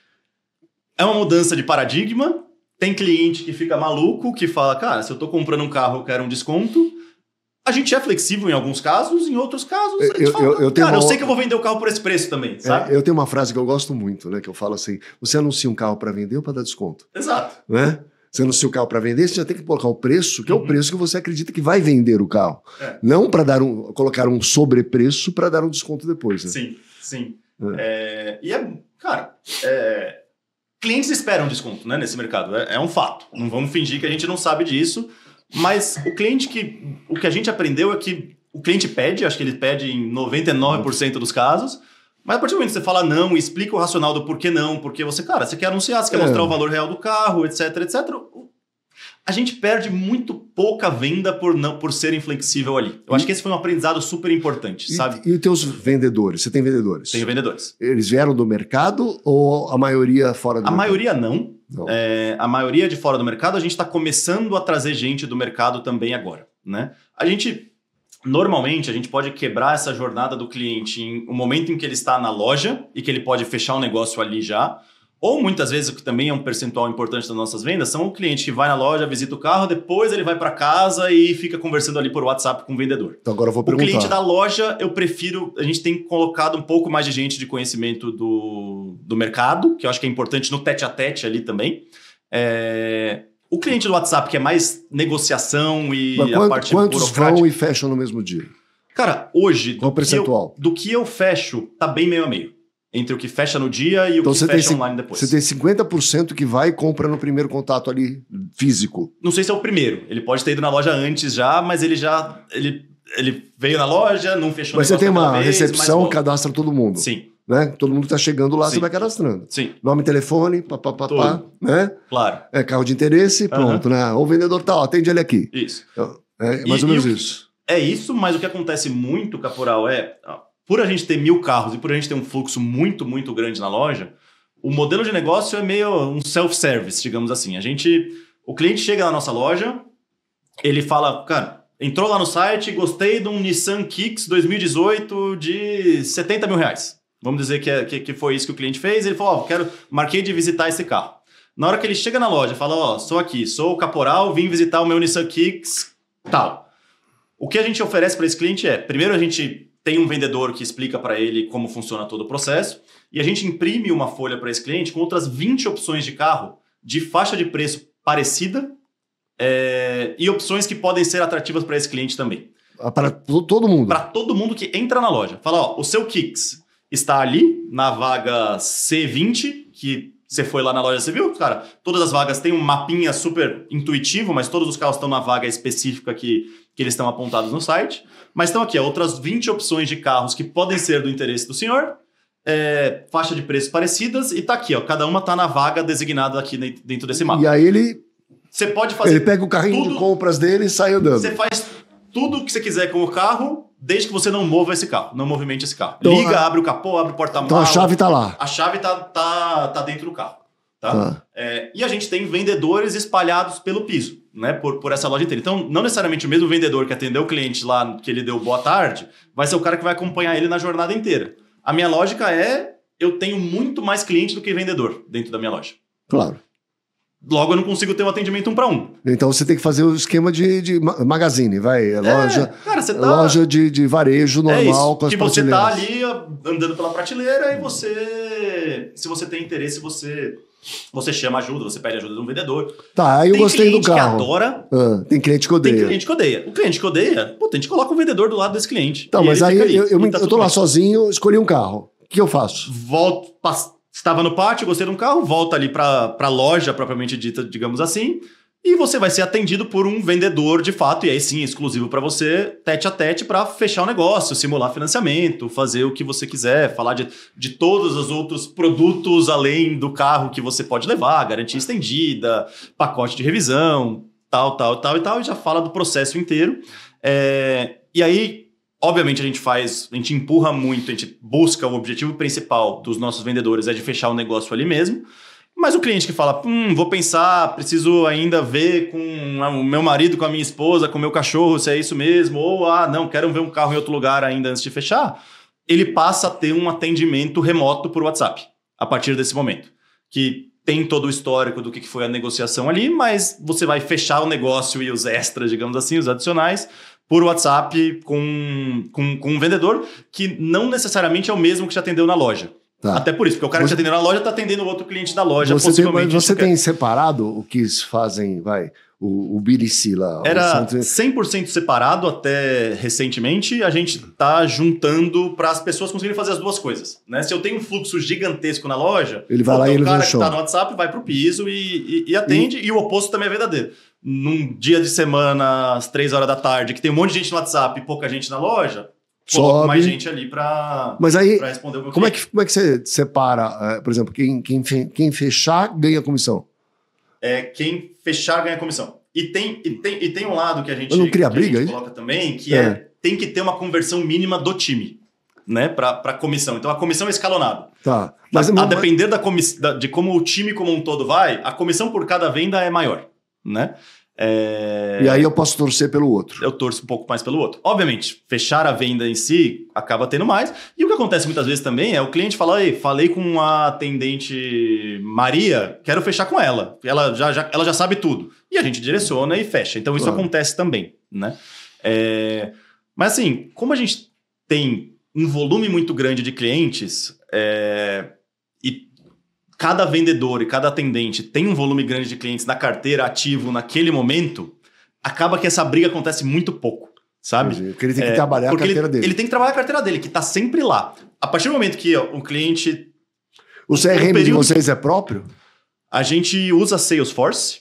É uma mudança de paradigma. Tem cliente que fica maluco, que fala, cara, se eu estou comprando um carro, eu quero um desconto. A gente é flexível em alguns casos, em outros casos a gente fala, eu sei que eu vou vender o carro por esse preço também, sabe? Eu tenho uma frase que eu gosto muito, né? Que eu falo assim, você anuncia um carro para vender ou para dar desconto? Exato. Né? Você anuncia o carro para vender, você já tem que colocar o preço, que é o preço que você acredita que vai vender o carro. Não para colocar um sobrepreço para dar um desconto depois. Né? Sim, sim. Clientes esperam desconto, né, nesse mercado. É um fato. Não vamos fingir que a gente não sabe disso. Mas o que a gente aprendeu é que o cliente pede, acho que ele pede em 99% dos casos. Mas a partir do momento que você fala não e explica o racional do porquê não, porque você quer anunciar, você quer mostrar o valor real do carro, etc, a gente perde muito pouca venda por ser inflexível ali. Eu acho que esse foi um aprendizado super importante, sabe? E os teus vendedores? Você tem vendedores? Tenho vendedores. Eles vieram do mercado ou a maioria fora do mercado? A maioria não. A maioria de fora do mercado, a gente está começando a trazer gente do mercado também agora, né? Normalmente, a gente pode quebrar essa jornada do cliente em um momento em que ele está na loja e que ele pode fechar o negócio ali já. Ou muitas vezes, o que também é um percentual importante das nossas vendas, são o cliente que vai na loja, visita o carro, depois ele vai para casa e fica conversando ali por WhatsApp com o vendedor. Então agora eu vou perguntar. O cliente da loja, a gente tem colocado um pouco mais de gente de conhecimento do mercado, que eu acho que é importante no tete-a-tete ali também. O cliente do WhatsApp, que é mais negociação e a parte quantos burocrática... vão e fecham no mesmo dia? Cara, hoje, qual percentual? Do que eu fecho, tá bem meio a meio. Entre o que fecha no dia e o que fecha online depois. Você tem 50% que vai e compra no primeiro contato ali, físico. Não sei se é o primeiro. Ele pode ter ido na loja antes já, mas ele veio na loja, não fechou. Mas você tem uma recepção, cadastra todo mundo. Sim. Né? Todo mundo que está chegando lá, Sim. Você vai cadastrando. Sim. Nome, telefone, né? Claro. Carro de interesse, pronto, né? O vendedor tá, atende ele aqui. Isso. É mais ou menos isso. É isso, mas o que acontece muito, Caporal, por a gente ter 1000 carros e por a gente ter um fluxo muito, muito grande na loja, o modelo de negócio é meio um self-service, digamos assim. O cliente chega na nossa loja, ele fala, cara, entrou lá no site, gostei de um Nissan Kicks 2018 de 70 mil reais. Vamos dizer que foi isso que o cliente fez. Ele falou, marquei de visitar esse carro. Na hora que ele chega na loja, fala, sou aqui, sou o Caporal, vim visitar o meu Nissan Kicks, tal. O que a gente oferece para esse cliente primeiro a gente tem um vendedor que explica para ele como funciona todo o processo e a gente imprime uma folha para esse cliente com outras 20 opções de carro de faixa de preço parecida e opções que podem ser atrativas para esse cliente também. Para todo mundo? Para todo mundo que entra na loja. Fala, o seu Kicks está ali na vaga C20, que você foi lá na loja, você viu? Cara, todas as vagas têm um mapinha super intuitivo, mas todos os carros estão na vaga específica que eles estão apontados no site. Mas estão aqui, outras 20 opções de carros que podem ser do interesse do senhor, faixa de preços parecidas, e tá aqui, cada uma tá na vaga designada aqui dentro desse mapa. E aí você pode fazer... Ele pega o carrinho de compras dele e sai andando. Você faz tudo o que você quiser com o carro, desde que você não mova esse carro, não movimente esse carro. Então, liga, abre o capô, abre o porta-malas. Então a chave tá lá. A chave tá dentro do carro. Tá? E a gente tem vendedores espalhados pelo piso, né? Por essa loja inteira. Então, não necessariamente o mesmo vendedor que atendeu o cliente lá, que ele deu boa tarde, vai ser o cara que vai acompanhar ele na jornada inteira. A minha lógica eu tenho muito mais cliente do que vendedor dentro da minha loja. Claro. Logo, eu não consigo ter um atendimento 1 para 1. Então você tem que fazer o esquema de magazine, loja, cara, você tá... loja de varejo normal com as prateleiras. Que você tá ali andando pela prateleira e se você tem interesse, você chama ajuda, você pede ajuda de um vendedor. Tá, aí eu gostei do carro. Tem cliente que adora. Tem cliente que odeia. Tem cliente que odeia. O cliente que odeia, a gente coloca um vendedor do lado desse cliente. Tá, mas aí eu tô lá sozinho, escolhi um carro. O que eu faço? Estava no pátio, gostei de um carro, volta ali para a loja propriamente dita, digamos assim, e você vai ser atendido por um vendedor de fato, e aí sim, exclusivo para você, tete a tete, para fechar o negócio, simular financiamento, fazer o que você quiser, falar de todos os outros produtos além do carro que você pode levar, garantia estendida, pacote de revisão, tal, e já fala do processo inteiro. E aí, obviamente, a gente empurra muito, a gente busca o objetivo principal dos nossos vendedores é de fechar o negócio ali mesmo. Mas o cliente que fala, vou pensar, preciso ainda ver com o meu marido, com a minha esposa, com o meu cachorro, se é isso mesmo, ou, não, quero ver um carro em outro lugar ainda antes de fechar, ele passa a ter um atendimento remoto por WhatsApp, a partir desse momento, que tem todo o histórico do que foi a negociação ali, mas você vai fechar o negócio e os extras, digamos assim, os adicionais, por WhatsApp com um vendedor que não necessariamente é o mesmo que te atendeu na loja. Tá. Até por isso, porque o cara que te atendeu na loja está atendendo o outro cliente da loja, possivelmente. Você tem separado o que fazem, o BDC lá? Era 100% separado até recentemente, a gente está juntando para as pessoas conseguirem fazer as duas coisas. Né? Se eu tenho um fluxo gigantesco na loja, ele vai lá e ele o cara que está no WhatsApp vai para o piso e atende, e o oposto também é verdadeiro. Num dia de semana, às 3 horas da tarde, que tem um monte de gente no WhatsApp e pouca gente na loja, coloca mais gente ali para responder o meu cliente. Como é que você separa, por exemplo, quem fechar ganha comissão? Quem fechar ganha comissão. E tem um lado que a gente, não cria briga, a gente coloca também, que tem que ter uma conversão mínima do time, né, para comissão. Então a comissão é escalonada. Tá. A depender de como o time como um todo vai, a comissão por cada venda é maior, né? E aí eu posso torcer pelo outro. Eu torço um pouco mais pelo outro. Obviamente, fechar a venda em si acaba tendo mais. E o que acontece muitas vezes também é o cliente falar, falei com a atendente Maria, quero fechar com ela. Ela já sabe tudo. E a gente direciona e fecha. Então isso acontece também, né? Mas assim, como a gente tem um volume muito grande de clientes e cada vendedor e cada atendente tem um volume grande de clientes na carteira ativo naquele momento, acaba que essa briga acontece muito pouco, sabe? Porque ele tem que trabalhar a carteira dele. Ele tem que trabalhar a carteira dele, que está sempre lá. A partir do momento que o cliente... O CRM de vocês é próprio? A gente usa Salesforce,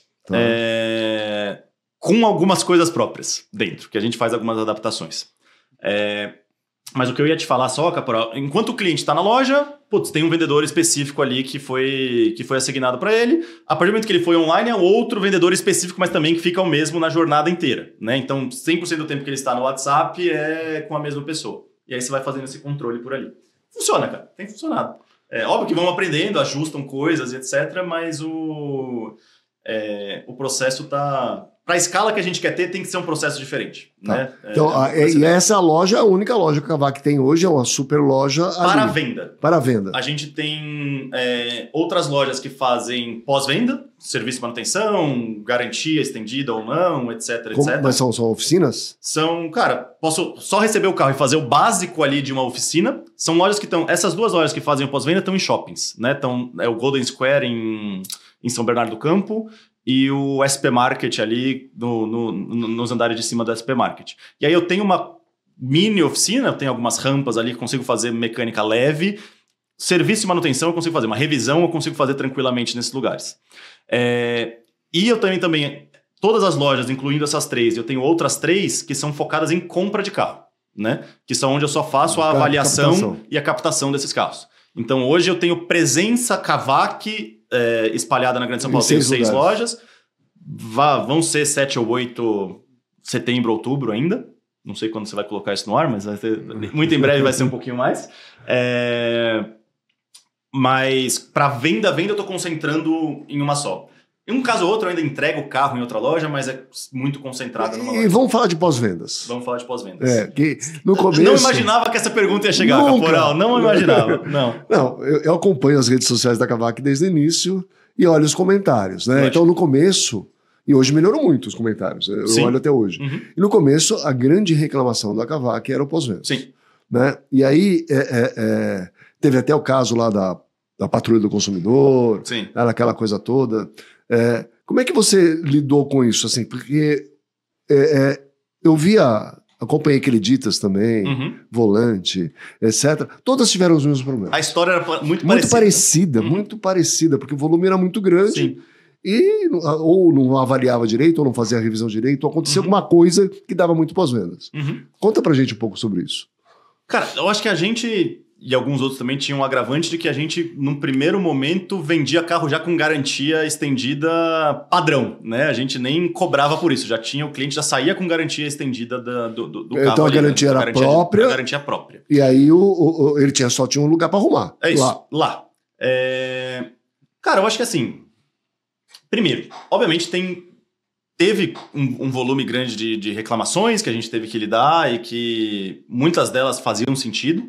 com algumas coisas próprias dentro, que a gente faz algumas adaptações. Mas o que eu ia te falar só, Caporal, enquanto o cliente está na loja, tem um vendedor específico ali que foi assignado para ele. A partir do momento que ele foi online, é outro vendedor específico, mas também que fica o mesmo na jornada inteira, né? Então, 100% do tempo que ele está no WhatsApp é com a mesma pessoa. E aí você vai fazendo esse controle por ali. Funciona, cara. Tem funcionado. Óbvio que vão aprendendo, ajustam coisas, etc. Mas o processo tá... Para a escala que a gente quer ter, tem que ser um processo diferente. Tá. Né? Então, e essa loja, a única loja que a Kavak tem hoje é uma super loja para ali. Venda. Para venda. A gente tem outras lojas que fazem pós-venda, serviço de manutenção, garantia estendida ou não, etc. Mas são oficinas? Cara, posso só receber o carro e fazer o básico ali de uma oficina. São lojas que estão... Essas duas lojas que fazem o pós-venda estão em shoppings, né? É o Golden Square em São Bernardo do Campo e o SP Market ali nos andares de cima do SP Market. E aí eu tenho uma mini oficina, eu tenho algumas rampas ali que consigo fazer mecânica leve, serviço de manutenção eu consigo fazer, uma revisão eu consigo fazer tranquilamente nesses lugares. E eu também, todas as lojas, incluindo essas 3, eu tenho outras 3 que são focadas em compra de carro, né? Que são onde eu só faço a avaliação e a captação desses carros. Então hoje eu tenho presença Kavak espalhada na Grande São Paulo. Tenho 6 lojas. Vão ser 7 ou 8 setembro, outubro ainda. Não sei quando você vai colocar isso no ar, mas muito em breve vai ser um pouquinho mais. Mas para venda eu estou concentrando em uma só. Em um caso ou outro, eu ainda entrego o carro em outra loja, mas é muito concentrado numa loja. E vamos falar de pós-vendas. Vamos falar de pós-vendas. Que no começo... Não imaginava que essa pergunta ia chegar, Nunca. Caporal. Não imaginava, não. Não, eu acompanho as redes sociais da Kavak desde o início e olho os comentários, né? Lógico. Então, no começo... E hoje melhorou muito os comentários. Eu Sim. olho até hoje. Uhum. E no começo, a grande reclamação da Kavak era o pós-vendas. Sim. Né? E aí, teve até o caso lá da Patrulha do Consumidor, Sim. aquela coisa toda. Como é que você lidou com isso? Assim, porque eu acompanhei Creditas também, Uhum. Volante, etc. Todas tiveram os mesmos problemas. A história era muito Muito parecida, Uhum. muito parecida, porque o volume era muito grande. Sim. E ou não avaliava direito, ou não fazia a revisão direito, ou acontecia alguma coisa que dava muito pós-vendas. Uhum. Conta pra gente um pouco sobre isso. Cara, eu acho que a gente, e alguns outros também, tinham um agravante de que a gente, num primeiro momento, vendia carro já com garantia estendida padrão, né? A gente nem cobrava por isso, o cliente já saía com garantia estendida do carro. Então a garantia era própria. A garantia própria. E aí ele só tinha um lugar pra arrumar. É isso, lá. Cara, eu acho que assim, primeiro, obviamente teve um volume grande de reclamações que a gente teve que lidar e que muitas delas faziam sentido.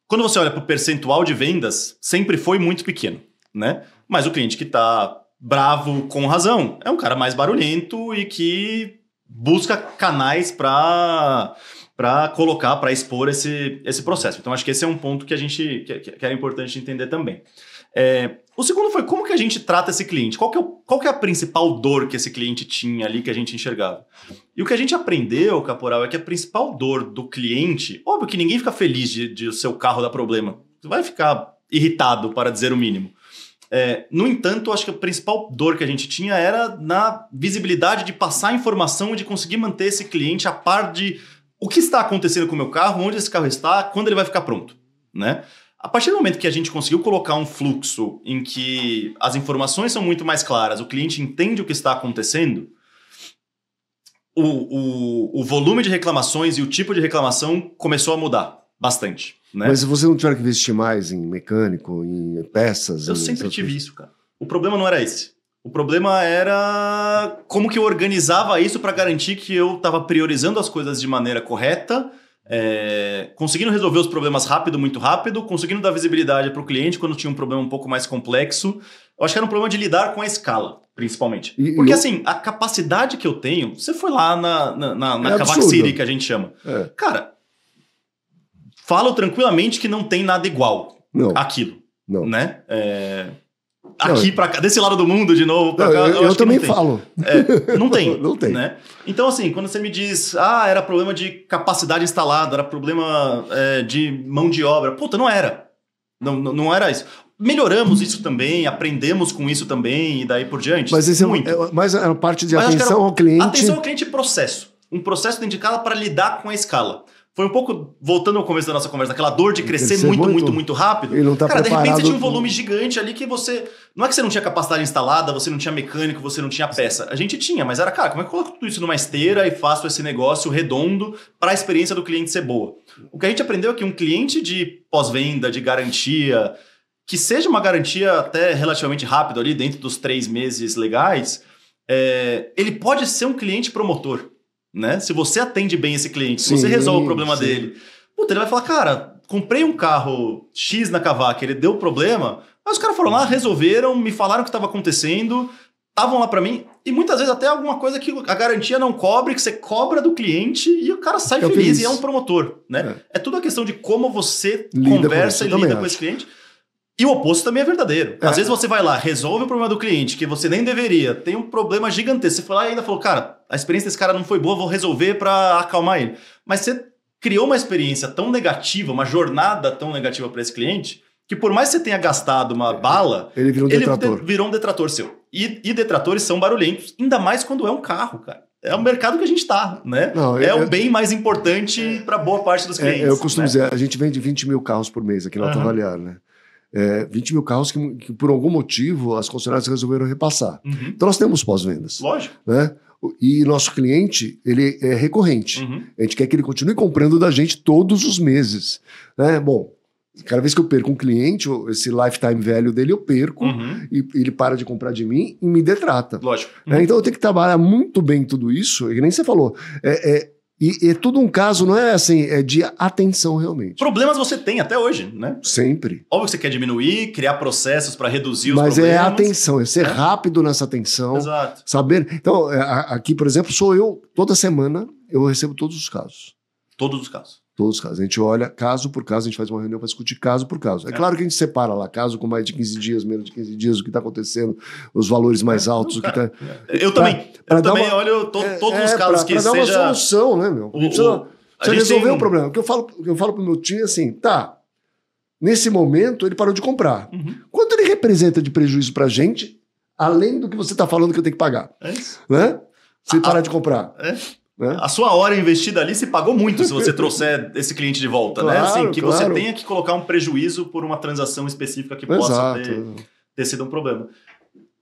Quando você olha para o percentual de vendas, sempre foi muito pequeno, né? Mas o cliente que está bravo com razão é um cara mais barulhento e que busca canais para colocar, para expor esse processo. Então, acho que esse é um ponto que que era importante entender também. O segundo foi como que a gente trata esse cliente? Qual que é a principal dor que esse cliente tinha ali que a gente enxergava? E o que a gente aprendeu, Caporal, é que a principal dor do cliente... Óbvio que ninguém fica feliz de o seu carro dar problema. Você vai ficar irritado, para dizer o mínimo. No entanto, acho que a principal dor que a gente tinha era na visibilidade de passar informação e de conseguir manter esse cliente a par de o que está acontecendo com o meu carro, onde esse carro está, quando ele vai ficar pronto, né? A partir do momento que a gente conseguiu colocar um fluxo em que as informações são muito mais claras, o cliente entende o que está acontecendo, o volume de reclamações e o tipo de reclamação começou a mudar bastante. Né? Mas se você não tiver que investir mais em mecânico, em peças... Eu sempre tive isso, cara. O problema não era esse. O problema era como que eu organizava isso para garantir que eu estava priorizando as coisas de maneira correta, conseguindo resolver os problemas muito rápido, conseguindo dar visibilidade para o cliente quando tinha um problema um pouco mais complexo. Eu acho que era um problema de lidar com a escala, principalmente. Porque assim, a capacidade que eu tenho... Você foi lá na Kavak City, que a gente chama. Cara, falo tranquilamente que não tem nada igual àquilo. Não. Né? Aqui pra cá, desse lado do mundo, de novo, pra cá. Eu também falo. Não tem. Não tem. Né? Então, assim, quando você me diz, era problema de capacidade instalada, era problema de mão de obra. Puta, não era. Não era isso. Melhoramos isso também, aprendemos com isso também, e daí por diante. Mas isso era parte de atenção ao cliente. Atenção ao cliente e processo. Um processo dedicado para lidar com a escala. Foi um pouco, voltando ao começo da nossa conversa, aquela dor de crescer muito rápido. E não tá cara, de repente você tinha um preparado. volume gigante ali que você... Não é que você não tinha capacidade instalada, você não tinha mecânico, você não tinha peça. A gente tinha, mas era, cara, como é que eu coloco tudo isso numa esteira e faço esse negócio redondo para a experiência do cliente ser boa? O que a gente aprendeu é que um cliente de pós-venda, de garantia, que seja uma garantia até relativamente rápido ali, dentro dos 3 meses legais, ele pode ser um cliente promotor. Né? Se você atende bem esse cliente, se você resolve o problema dele, ele vai falar, cara, comprei um carro X na Kavak, ele deu problema, mas os caras foram lá, resolveram, me falaram o que estava acontecendo, estavam lá para mim, e muitas vezes até alguma coisa que a garantia não cobre, que você cobra do cliente e o cara sai feliz e é um promotor. Né? É tudo a questão de como você conversa e lida com esse cliente. E o oposto também é verdadeiro. Às vezes você vai lá, resolve o problema do cliente, que você nem deveria, tem um problema gigantesco. Você foi lá e ainda falou, cara, a experiência desse cara não foi boa, vou resolver para acalmar ele. Mas você criou uma experiência tão negativa, uma jornada tão negativa para esse cliente, que por mais que você tenha gastado uma bala, ele virou um detrator seu. E detratores são barulhentos, ainda mais quando é um carro, cara. É o mercado que a gente tá, né? O bem mais importante para boa parte dos clientes. Eu costumo dizer, a gente vende 20 mil carros por mês aqui na Autoavaliar, né? 20 mil carros que, por algum motivo, as concessionárias resolveram repassar. Então, nós temos pós-vendas. Lógico. Né? E nosso cliente, ele é recorrente. A gente quer que ele continue comprando da gente todos os meses. Né? Bom, Cada vez que eu perco um cliente, esse lifetime value dele eu perco, e ele para de comprar de mim e me detrata. Lógico. Então eu tenho que trabalhar muito bem tudo isso, e nem você falou. E é tudo um caso, não é assim, é de atenção realmente. Problemas você tem até hoje, né? Sempre. Óbvio que você quer diminuir, criar processos para reduzir os Mas problemas. é atenção, é ser rápido nessa atenção. Exato. Saber. Então, aqui, por exemplo, sou eu, toda semana, eu recebo todos os casos. Todos os casos. Todos os casos. A gente olha caso por caso, a gente faz uma reunião para discutir caso por caso. É claro que a gente separa lá, caso com mais de 15 dias, menos de 15 dias, o que está acontecendo, os valores mais altos. Cara, o que tá... Eu também. Eu também olho todos os casos que seja... Para dar uma solução, né, meu? Precisa resolver o problema. O que eu falo pro meu time é assim, tá, nesse momento ele parou de comprar. Quanto ele representa de prejuízo pra gente, além do que você está falando que eu tenho que pagar? É isso. Né? Se parar de comprar. Né? A sua hora investida ali se pagou muito se você trouxer esse cliente de volta, claro, né? Assim, que claro. você tenha que colocar um prejuízo por uma transação específica que possa ter sido um problema.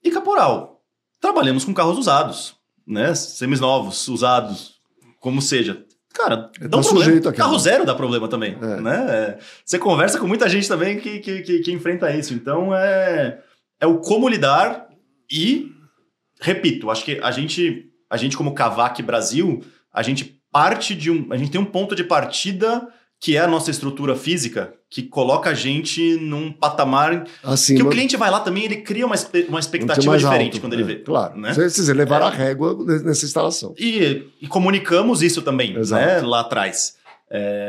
E Caporal, trabalhamos com carros usados, né? Seminovos, usados, como seja. Cara, dá um problema. Carro zero dá problema também, né? Você conversa com muita gente também que enfrenta isso. Então, é o como lidar e, repito, acho que a gente como Kavak Brasil, a gente tem um ponto de partida que é a nossa estrutura física, que coloca a gente num patamar acima. Que o cliente vai lá também, ele cria uma expectativa diferente quando ele vê. Claro, né? Vocês levaram a régua nessa instalação. E comunicamos isso também, né, lá atrás.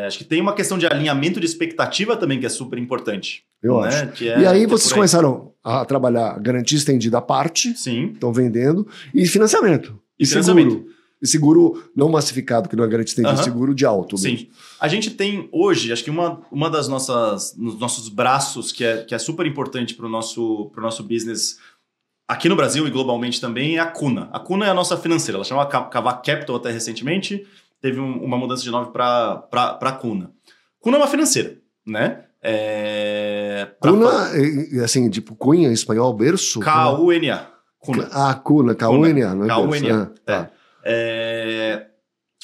Acho que tem uma questão de alinhamento de expectativa também que é super importante. Eu né? acho. E aí vocês começaram a trabalhar garantia estendida à parte, estão vendendo, e financiamento. E financiamento. E seguro não massificado, que não é garantia estendida, seguro de alto mesmo. Sim. A gente tem hoje, acho que uma das nossos braços que é super importante para o nosso business aqui no Brasil e globalmente também é a Cuna. A Cuna é a nossa financeira, ela chama Kavak Capital até recentemente, teve uma mudança de nome para Cuna. Cuna é uma financeira, né? Cuna, assim, tipo cunha em espanhol, berço? K-U-N-A. Cuna. Cuna, K-U-N-A, não é K-U-N-A,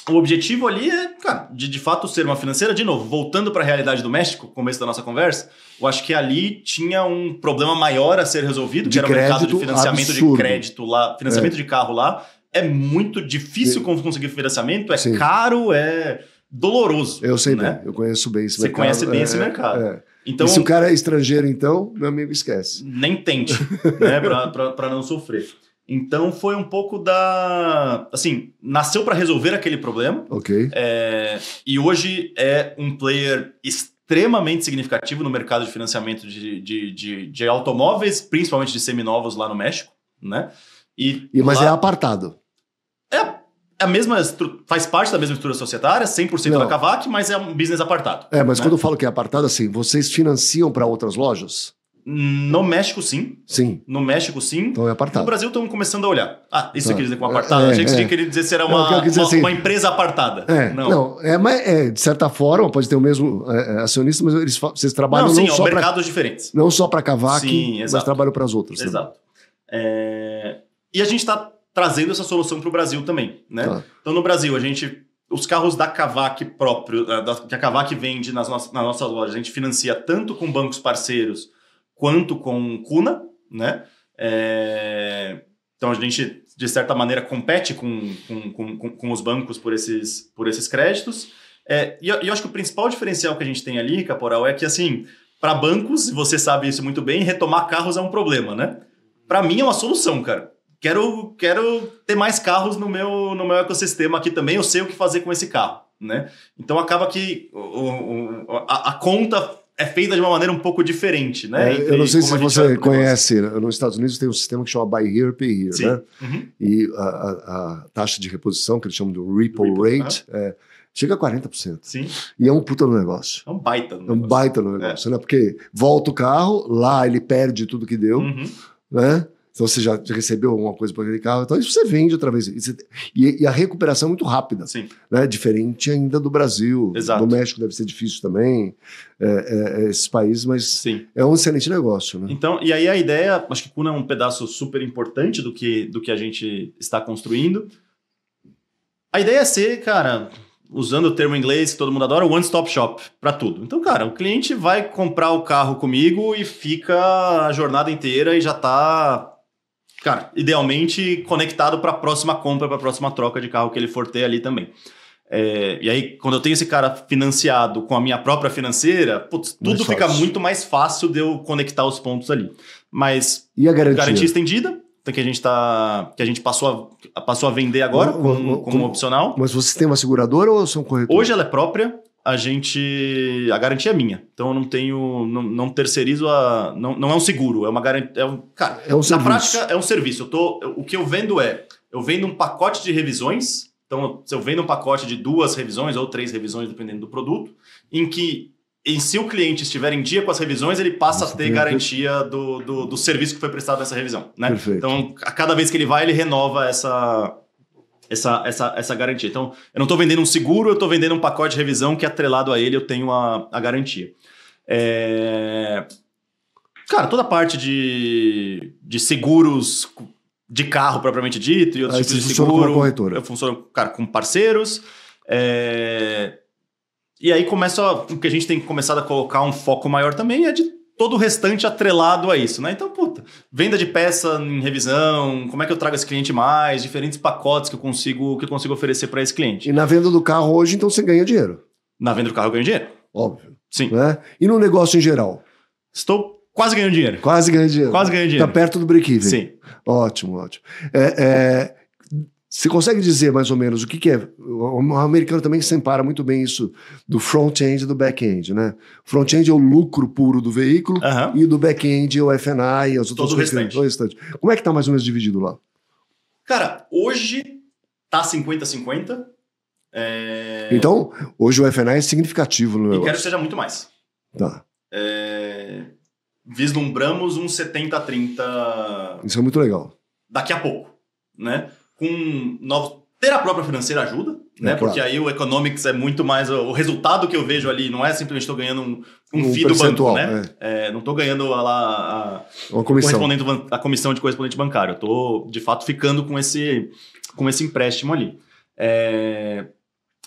O objetivo ali é, cara, de fato ser uma financeira. De novo, voltando para a realidade do México, começo da nossa conversa, eu acho que ali tinha um problema maior a ser resolvido, que era o mercado de financiamento de crédito lá, financiamento de carro lá. É muito difícil conseguir financiamento, caro, é doloroso. Eu sei né? bem, eu conheço bem esse mercado. Você conhece bem esse mercado. Então, e se o cara é estrangeiro, então, meu amigo, esquece. Nem tente, né, para não sofrer. Então foi um pouco assim, nasceu para resolver aquele problema. Ok. E hoje é um player extremamente significativo no mercado de financiamento de automóveis, principalmente de seminovos lá no México, né? Mas lá, é apartado. A mesma faz parte da mesma estrutura societária, 100% da Kavak, mas é um business apartado. Mas quando eu falo que é apartado, assim, vocês financiam para outras lojas? No México, sim. Sim. No México, sim. Então é apartado. No Brasil, estamos começando a olhar. Isso você quer dizer com apartado? Achei que você queria dizer se era uma empresa apartada. Mas de certa forma, pode ter o mesmo acionista, mas vocês trabalham não só para... mercados diferentes. Não só para Kavak, mas trabalham para as outras. Exato. E a gente está trazendo essa solução para o Brasil também, né? Então, no Brasil, os carros da Kavak próprio, que a Kavak vende nas nossas lojas, a gente financia tanto com bancos parceiros quanto com Cuna, né? Então, a gente, de certa maneira, compete com os bancos por esses créditos. E eu acho que o principal diferencial que a gente tem ali, Caporal, é que, assim, para bancos, você sabe isso muito bem, retomar carros é um problema, né? Para mim é uma solução, cara. Quero ter mais carros no meu ecossistema aqui também, eu sei o que fazer com esse carro, né? Então acaba que a conta é feita de uma maneira um pouco diferente, né? Eu não sei se você conhece, nos Estados Unidos tem um sistema que chama Buy Here, Pay Here, né? E a taxa de reposição, que eles chamam de Ripple Rate, chega a 40%. Sim. E é um puta no negócio. É um baita no negócio. É um baita no negócio, né? Porque volta o carro, lá ele perde tudo que deu, né? Então você já recebeu alguma coisa por aquele carro, então isso você vende outra vez. E a recuperação é muito rápida. Sim. Né? Diferente ainda do Brasil. Exato. No México deve ser difícil também, esses países, mas sim, é um excelente negócio. Né? Então, e aí a ideia, acho que Cuna é um pedaço super importante do que a gente está construindo. A ideia é ser, cara, usando o termo em inglês que todo mundo adora, one-stop shop para tudo. Então, cara, o cliente vai comprar o carro comigo e fica a jornada inteira e já tá, cara, idealmente conectado para a próxima compra, para a próxima troca de carro que ele for ter ali também. E aí, quando eu tenho esse cara financiado com a minha própria financeira, putz, tudo fica muito mais fácil de eu conectar os pontos ali. Mas e a garantia estendida, que a gente passou a vender agora como opcional. Mas você tem uma seguradora ou são corretores? Hoje ela é própria, a garantia é minha. Então eu não tenho, não terceirizo não é um seguro, é uma garantia, cara, é um na serviço. prática é um serviço. O que eu vendo eu vendo um pacote de revisões. Então, se eu vendo um pacote de 2 revisões ou 3 revisões, dependendo do produto, se o cliente estiver em dia com as revisões, ele passa a ter garantia do serviço que foi prestado nessa revisão, né? Perfeito. Então, a cada vez que ele vai, ele renova essa garantia. Então, eu não estou vendendo um seguro, eu estou vendendo um pacote de revisão que, atrelado a ele, eu tenho a garantia. Cara, toda a parte de seguros de carro, propriamente dito, e outros tipos de seguro. Com uma corretora. Eu funciono, cara, com parceiros. E aí o que a gente tem começado a colocar um foco maior também é de todo o restante atrelado a isso, né? Então, venda de peça em revisão, como é que eu trago esse cliente mais, diferentes pacotes que eu consigo oferecer para esse cliente. E na venda do carro hoje, então, você ganha dinheiro? Na venda do carro eu ganho dinheiro. Óbvio. Sim. Né? E no negócio em geral? Estou quase ganhando dinheiro. Quase ganhando dinheiro. Quase ganhando dinheiro. Está perto do break-even. Sim. Ótimo. Você consegue dizer mais ou menos o que é? O americano também separa muito bem isso do front-end e do back-end, né? O front-end é o lucro puro do veículo e do back-end é o F&I e as outras coisas. Todo o restante. Como é que tá mais ou menos dividido lá? Cara, hoje tá 50-50. Então, hoje o F&I é significativo no negócio. E quero que seja muito mais. Tá. Vislumbramos um 70-30... Isso é muito legal. Daqui a pouco, né? Ter a própria financeira ajuda, né? Porque aí o economics é muito mais... O resultado que eu vejo ali não é simplesmente estou ganhando um FII do banco, né? Não estou ganhando uma comissão. A comissão de correspondente bancário. Eu estou, de fato, ficando com esse empréstimo ali.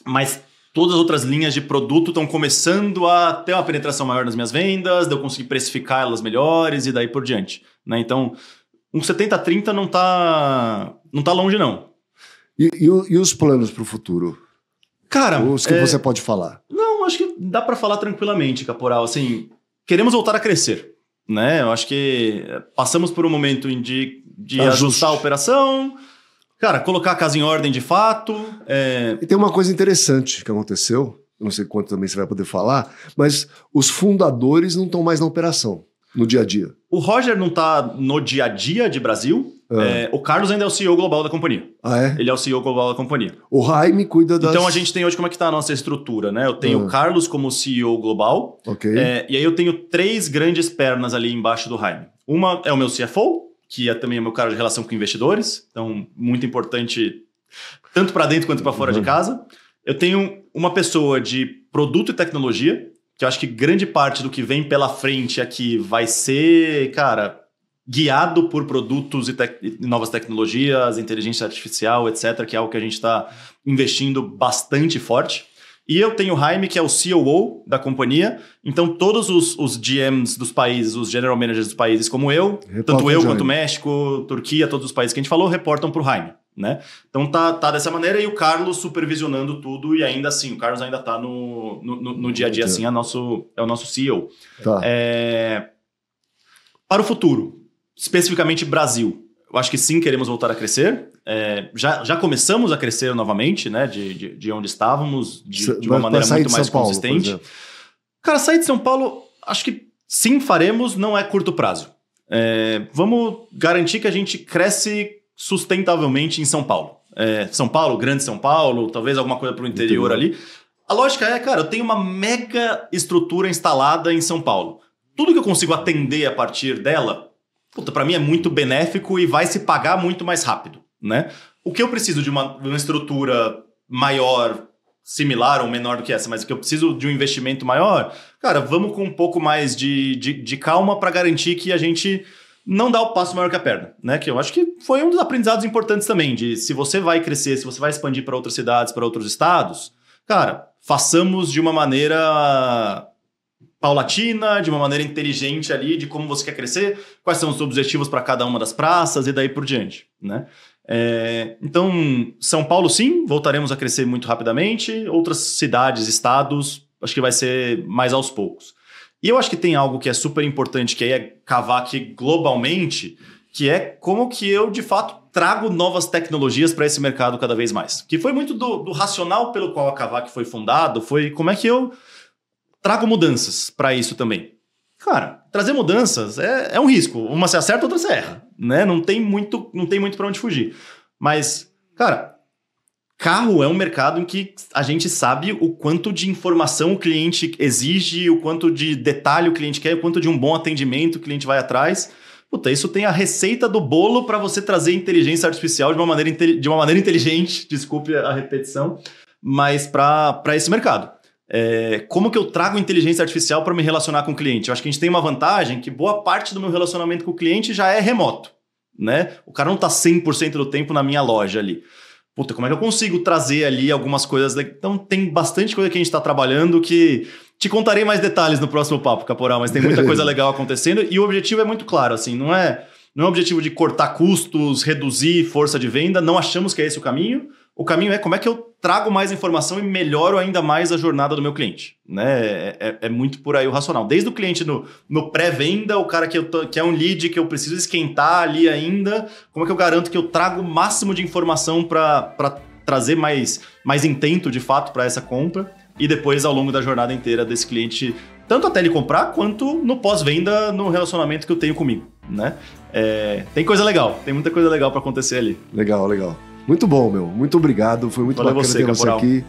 Mas todas as outras linhas de produto estão começando a ter uma penetração maior nas minhas vendas, de eu conseguir precificar elas melhores e daí por diante, né? Então, um 70-30 não tá longe, não. E os planos para o futuro? Cara... Os que você pode falar? Não, acho que dá para falar tranquilamente, Caporal. Assim, queremos voltar a crescer, né? Eu acho que passamos por um momento de ajustar a operação... Cara, colocar a casa em ordem de fato. E tem uma coisa interessante que aconteceu, não sei quanto também você vai poder falar, mas os fundadores não estão mais na operação, no dia a dia. O Roger não está no dia a dia de Brasil. O Carlos ainda é o CEO global da companhia. Ah, é? Ele é o CEO global da companhia. O Jaime cuida das... Então a gente tem hoje como é que está a nossa estrutura, né? Eu tenho o Carlos como CEO global. Ok. E aí eu tenho 3 grandes pernas ali embaixo do Jaime. Uma é o meu CFO, que é também o meu cara de relação com investidores. Então, muito importante, tanto para dentro quanto para fora de casa. Eu tenho uma pessoa de produto e tecnologia, que eu acho que grande parte do que vem pela frente aqui vai ser, cara, guiado por produtos e novas tecnologias, inteligência artificial, etc., que é algo que a gente está investindo bastante forte. E eu tenho o Jaime, que é o COO da companhia. Então, todos os GMs dos países, os General Managers dos países como eu, tanto eu quanto México, Turquia, todos os países que a gente falou, reportam para o Jaime, né? Então, tá dessa maneira. E o Carlos supervisionando tudo. E ainda assim, o Carlos ainda está no dia a dia, assim, é o nosso CEO. Tá. Para o futuro, especificamente Brasil, eu acho que sim, queremos voltar a crescer. Já começamos a crescer novamente, né? De onde estávamos, de uma maneira muito mais consistente. Cara, sair de São Paulo, acho que sim, faremos, não é curto prazo. Vamos garantir que a gente cresce sustentavelmente em São Paulo. São Paulo, Grande São Paulo, talvez alguma coisa para o interior ali. A lógica é, cara, eu tenho uma mega estrutura instalada em São Paulo. Tudo que eu consigo atender a partir dela, para mim é muito benéfico e vai se pagar muito mais rápido, né? O que eu preciso de uma estrutura maior, similar ou menor do que essa, mas o que eu preciso de um investimento maior, cara, vamos com um pouco mais de calma para garantir que a gente não dá o passo maior que a perna, né? Que eu acho que foi um dos aprendizados importantes também, de se você vai crescer, se você vai expandir para outras cidades, para outros estados, cara, façamos de uma maneira paulatina, de uma maneira inteligente ali, de como você quer crescer, quais são os objetivos para cada uma das praças e daí por diante, né? Então, São Paulo, sim, voltaremos a crescer muito rapidamente. Outras cidades, estados, acho que vai ser mais aos poucos. E eu acho que tem algo que é super importante, que aí é Kavak globalmente, que é como que eu, de fato, trago novas tecnologias para esse mercado cada vez mais. Que foi muito do racional pelo qual a Kavak foi fundado, foi como é que eu trago mudanças para isso também. Cara, trazer mudanças é um risco. Uma se acerta, outra se erra, né? Não tem muito para onde fugir. Mas, cara, carro é um mercado em que a gente sabe o quanto de informação o cliente exige, o quanto de detalhe o cliente quer, o quanto de um bom atendimento o cliente vai atrás. Puta, isso tem a receita do bolo para você trazer inteligência artificial de uma maneira inteligente, desculpe a repetição, mas para esse mercado. Como que eu trago inteligência artificial para me relacionar com o cliente? Eu acho que a gente tem uma vantagem que boa parte do meu relacionamento com o cliente já é remoto, né? O cara não está 100% do tempo na minha loja ali. Puta, como é que eu consigo trazer ali algumas coisas? Então tem bastante coisa que a gente está trabalhando que te contarei mais detalhes no próximo papo, Caporal, mas tem muita coisa legal acontecendo e o objetivo é muito claro, assim, não é um objetivo de cortar custos, reduzir força de venda, não achamos que é esse o caminho. O caminho é como é que eu trago mais informação e melhoro ainda mais a jornada do meu cliente, né? É muito por aí o racional. Desde o cliente no pré-venda, o cara que é um lead que eu preciso esquentar ali ainda, como é que eu garanto que eu trago o máximo de informação para trazer mais intento de fato para essa compra e depois ao longo da jornada inteira desse cliente, tanto até ele comprar quanto no pós-venda, no relacionamento que eu tenho comigo, né? Tem coisa legal, tem muita coisa legal para acontecer ali. Legal. Muito bom, meu. Muito obrigado. Foi muito bacana ter você aqui.